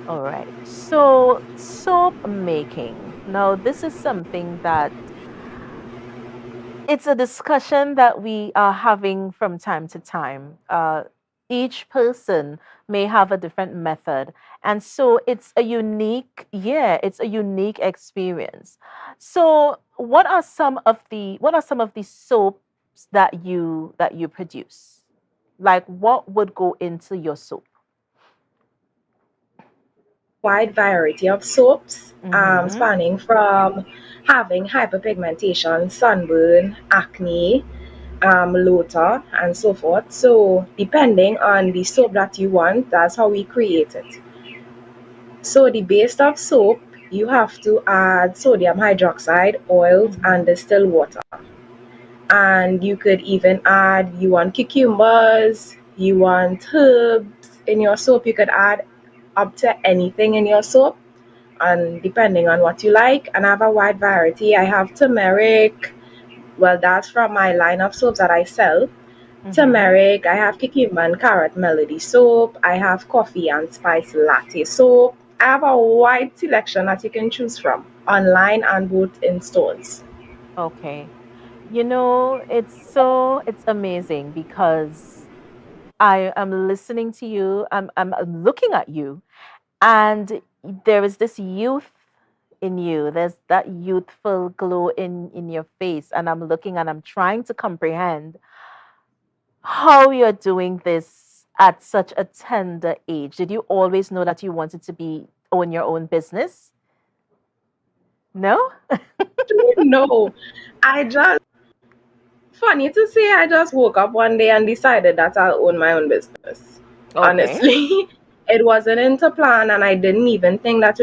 All right. So, soap making. Now, this is something that it's a discussion that we are having from time to time. Each person may have a different method, and so it's a unique experience. So, what are some of the soaps that you produce? Like, what would go into your soap? Wide variety of soaps, spanning from having hyperpigmentation, sunburn, acne, Lota, and so forth. So, depending on the soap that you want, that's how we create it. So, the base of soap, you have to add sodium hydroxide, oils, and distilled water. And you could even add, you want cucumbers, you want herbs in your soap, you could add up to anything in your soap, and depending on what you like. And I have a wide variety. I have turmeric. Well, that's from my line of soaps that I sell. Turmeric, I have cucumber and carrot melody soap, I have coffee and spice latte soap. I have a wide selection that you can choose from online and both in stores. Okay. It's amazing because I am listening to you, I'm looking at you, and there is this youth in you. There's that youthful glow in your face, and I'm looking and I'm trying to comprehend how you're doing this at such a tender age. Did you always know that you wanted to own your own business? No? No, I just, funny to say, I just woke up one day and decided that I'll own my own business. Okay. Honestly, it wasn't into plan, and I didn't even think that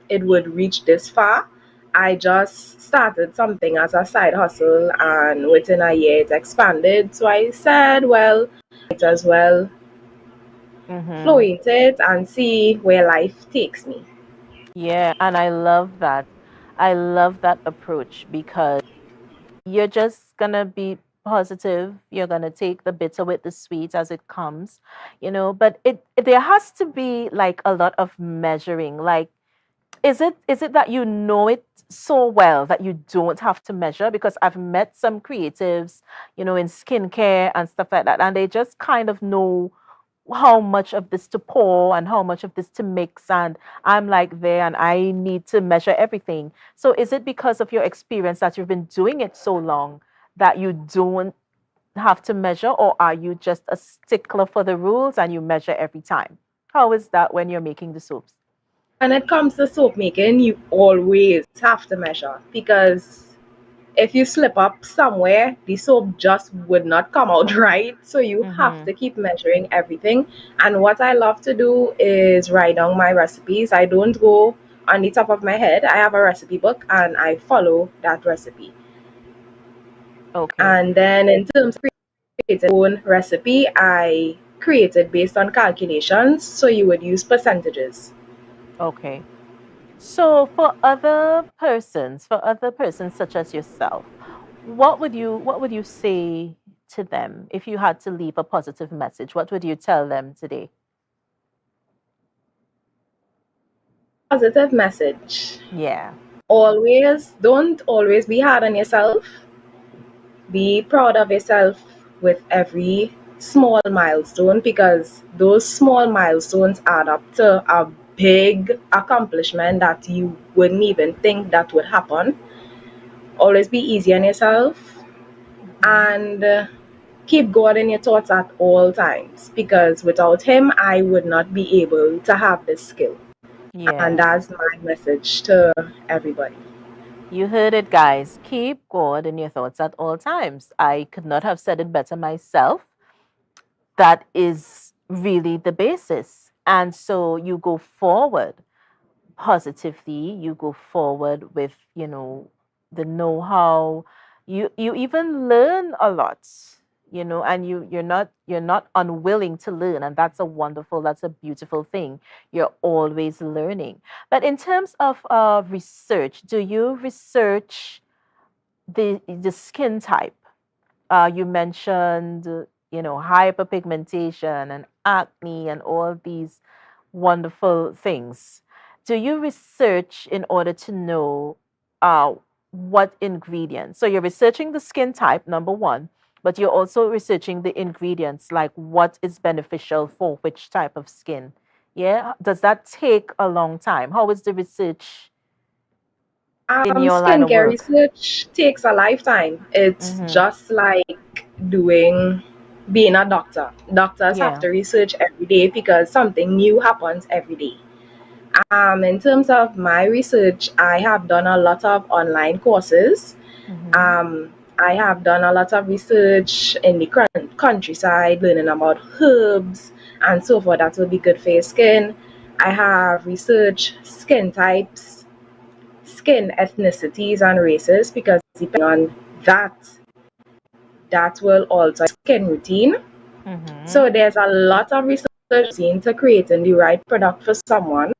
it would reach this far. I just started something as a side hustle, and within a year it expanded. So I said, well, might as well flow into it and see where life takes me. Yeah, and I love that. I love that approach because you're just gonna be positive. You're gonna take the bitter with the sweet as it comes, but there has to be like a lot of measuring. Like, is it that you know it so well that you don't have to measure? Because I've met some creatives, in skincare and stuff like that, and they just kind of know how much of this to pour and how much of this to mix, and I'm like there and I need to measure everything. So is it because of your experience that you've been doing it so long that you don't have to measure, or are you just a stickler for the rules and you measure every time? How is that when you're making the soaps? When it comes to soap making, you always have to measure, because if you slip up somewhere, the soap just would not come out right. So you have to keep measuring everything. And what I love to do is write down my recipes. I don't go on the top of my head. I have a recipe book and I follow that recipe. Okay. And then in terms of creating my own recipe, I create it based on calculations. So you would use percentages. Okay. So for other persons such as yourself, what would you say to them if you had to leave a positive message? What would you tell them today? Positive message. Yeah. Don't always be hard on yourself. Be proud of yourself with every small milestone, because those small milestones add up to a big accomplishment that you wouldn't even think that would happen. Always be easy on yourself, and keep God in your thoughts at all times, because without Him, I would not be able to have this skill. And Yeah. that's my message to everybody. You heard it, guys. Keep God in your thoughts at all times. I could not have said it better myself. That is really the basis. And so you go forward positively, you go forward with, the know-how. You even learn a lot, and you're not unwilling to learn, and that's a beautiful thing. You're always learning. But in terms of research, do you research the skin type? You mentioned, hyperpigmentation and acne and all these wonderful things. Do you research in order to know what ingredients? So you're researching the skin type, number one, but you're also researching the ingredients, like what is beneficial for which type of skin. Yeah. Does that take a long time? How is the research in your line of Skincare work? research takes a lifetime. It's just like being a doctor. Doctors have Yeah. to research every day because something new happens every day. In terms of my research, I have done a lot of online courses. I have done a lot of research in the countryside, learning about herbs and so forth that will be good for your skin. I have researched skin types, skin ethnicities and races, because depending on that will alter skin routine. So there's a lot of research into creating the right product for someone.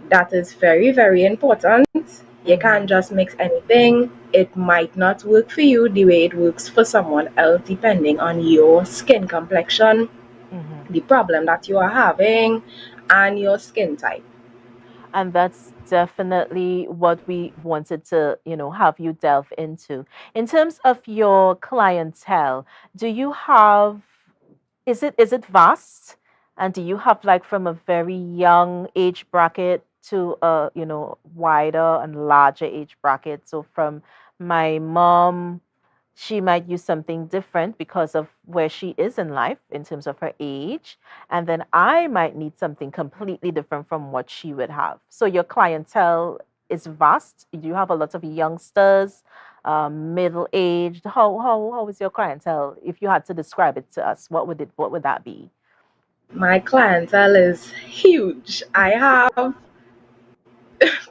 That is very, very important. You can't just mix anything. It might not work for you the way it works for someone else, depending on your skin complexion, the problem that you are having, and your skin type. And that's definitely what we wanted to, have you delve into. In terms of your clientele, do you have, is it vast? And do you have like from a very young age bracket to a, wider and larger age bracket? So from my mom, she might use something different because of where she is in life in terms of her age. And then I might need something completely different from what she would have. So your clientele is vast. You have a lot of youngsters, middle aged. How is your clientele? If you had to describe it to us, what would that be? My clientele is huge. I have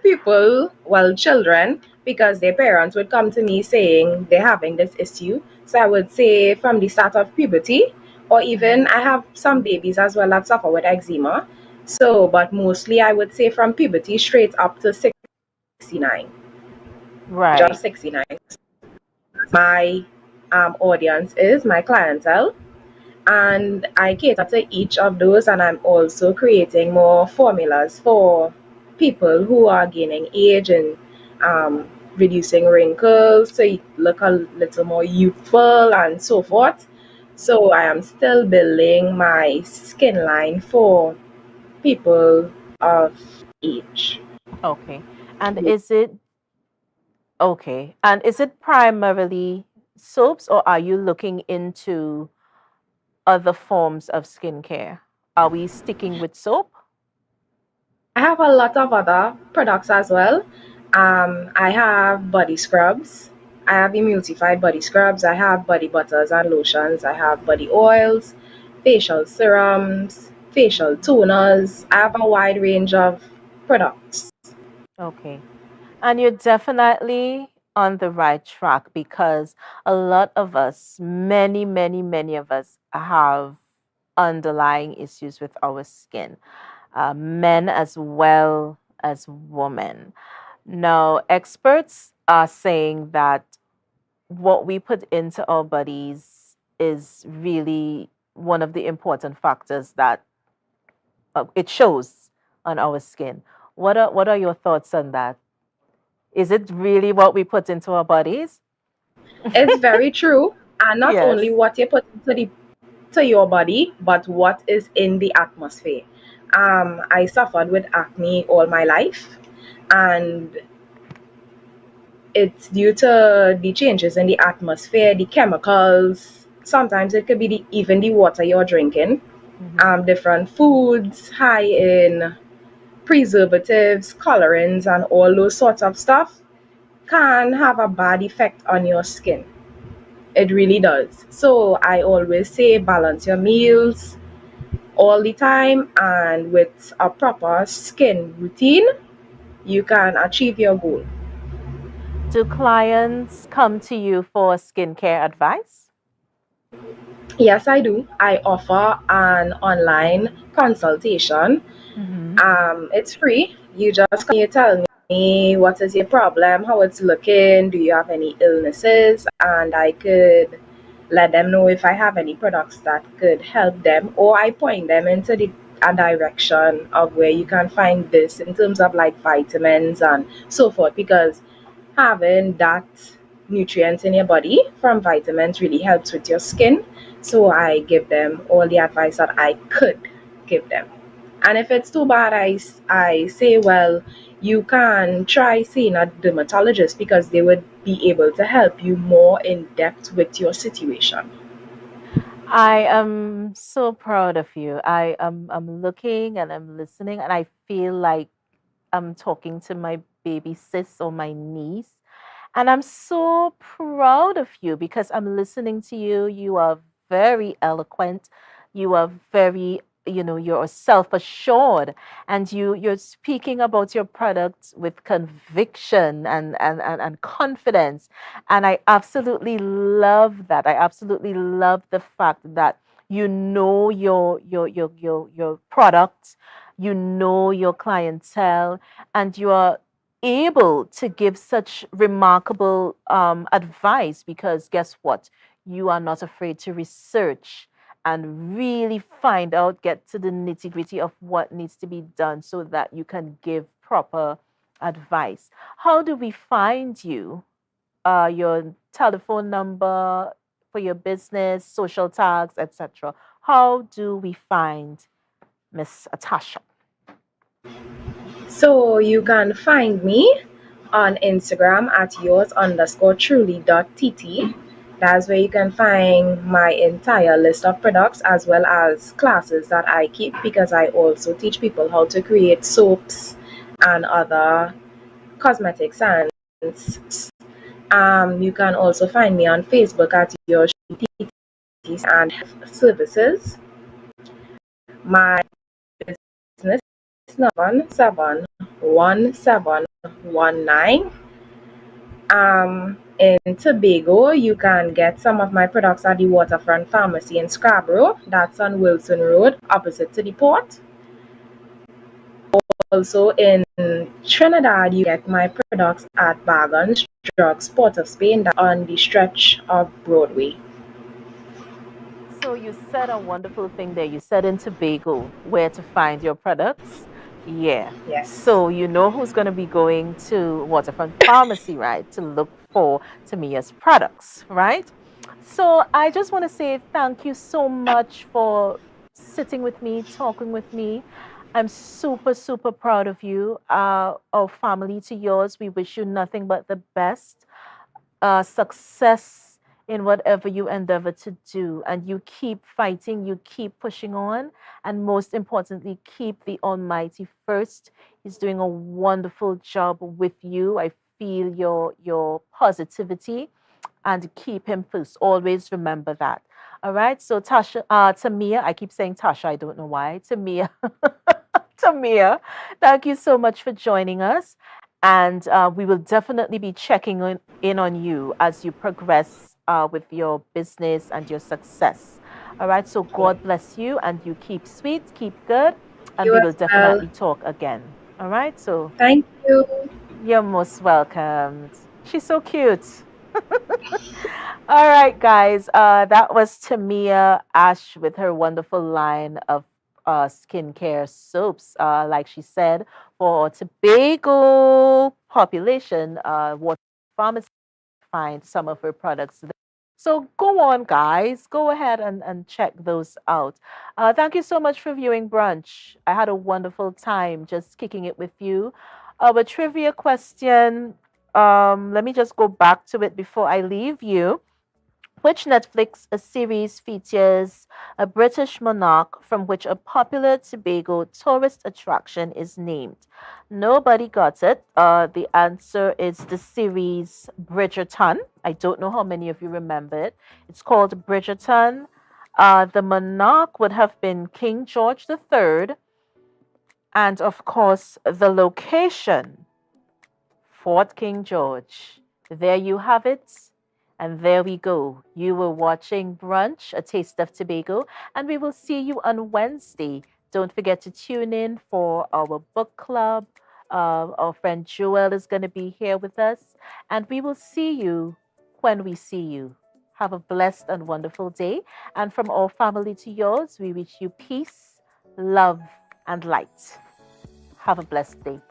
people, well, children, because their parents would come to me saying they're having this issue. So I would say from the start of puberty, or even I have some babies as well that suffer with eczema. So, but mostly I would say from puberty straight up to 69. Right. Just 69. My audience is my clientele, and I cater to each of those, and I'm also creating more formulas for people who are gaining age and reducing wrinkles so you look a little more youthful and so forth. So I am still building my skin line for people of age. Okay. And is it okay? And is it primarily soaps, or are you looking into other forms of skincare? Are we sticking with soap? I have a lot of other products as well. I have body scrubs. I have emulsified body scrubs. I have body butters and lotions. I have body oils, facial serums, facial toners. I have a wide range of products. Okay. And you're definitely on the right track because a lot of us, many of us have underlying issues with our skin, men as well as women. Now, experts are saying that what we put into our bodies is really one of the important factors that it shows on our skin. What are your thoughts on that? Is it really what we put into our bodies? It's very true. And not Yes. only what you put to your body, but what is in the atmosphere. I suffered with acne all my life, and it's due to the changes in the atmosphere, the chemicals. Sometimes it could be even the water you're drinking, different foods high in preservatives, colorants, and all those sorts of stuff can have a bad effect on your skin. It really does. So I always say balance your meals all the time, and with a proper skin routine, you can achieve your goal. Do clients come to you for skincare advice? Yes, I do. I offer an online consultation. It's free. You tell me what is your problem, how it's looking, do you have any illnesses, and I could let them know if I have any products that could help them, or I point them into a direction of where you can find this in terms of like vitamins and so forth, because having that nutrients in your body from vitamins really helps with your skin. So I give them all the advice that I could give them. And if it's too bad, I say, well, you can try seeing a dermatologist because they would be able to help you more in depth with your situation. I am so proud of you. I'm looking and I'm listening, and I feel like I'm talking to my baby sis or my niece. And I'm so proud of you because I'm listening to you. You are very eloquent. You are very, you're self-assured, and you're speaking about your product with conviction and confidence. And I absolutely love that. I absolutely love the fact that you know your product, you know your clientele, and you are able to give such remarkable advice because guess what? You are not afraid to research and really find out, get to the nitty gritty of what needs to be done so that you can give proper advice. How do we find you? Your telephone number for your business, social tags, etc. How do we find Miss Atasha? So you can find me on Instagram at yours_truly.tt. That's where you can find my entire list of products as well as classes that I keep, because I also teach people how to create soaps and other cosmetics and you can also find me on Facebook at Your TTs and Health Services. My business 697-1719. In Tobago, you can get some of my products at the Waterfront Pharmacy in Scarborough. That's on Wilson Road, opposite to the port. Also in Trinidad, you get my products at Bargains Drugs, Port of Spain, on the stretch of Broadway. So you said a wonderful thing there. You said in Tobago where to find your products. Yeah. Yes. So you know who's going to be going to Waterfront Pharmacy, right, to look for Tamia's products, right? So I just want to say thank you so much for sitting with me, talking with me. I'm super, super proud of you. Our family to yours, we wish you nothing but the best. Success in whatever you endeavor to do, and you keep fighting, you keep pushing on, and most importantly, keep the Almighty first. He's doing a wonderful job with you. I feel your positivity, and keep him first. Always remember that. All right. So Tamia, I keep saying Tasha, I don't know why. Tamia, Tamia, thank you so much for joining us. And we will definitely be checking in on you as you progress with your business and your success. All right. So God bless you, and you keep sweet, keep good, and we will definitely talk again. All right. So thank you. You're most welcome. She's so cute. All right, guys. That was Tamia Ash with her wonderful line of skincare soaps. Like she said, for Tobago population, what pharmacy find some of her products there. So go on, guys. Go ahead and check those out. Thank you so much for viewing Brunch. I had a wonderful time just kicking it with you. Our trivia question, let me just go back to it before I leave you. Which Netflix series features a British monarch from which a popular Tobago tourist attraction is named? Nobody got it. The answer is the series Bridgerton. I don't know how many of you remember it. It's called Bridgerton. The monarch would have been King George III. And of course, the location, Fort King George. There you have it. And there we go. You were watching Brunch, A Taste of Tobago, and we will see you on Wednesday. Don't forget to tune in for our book club. Our friend Joel is going to be here with us, and we will see you when we see you. Have a blessed and wonderful day. And from our family to yours, we wish you peace, love, and light. Have a blessed day.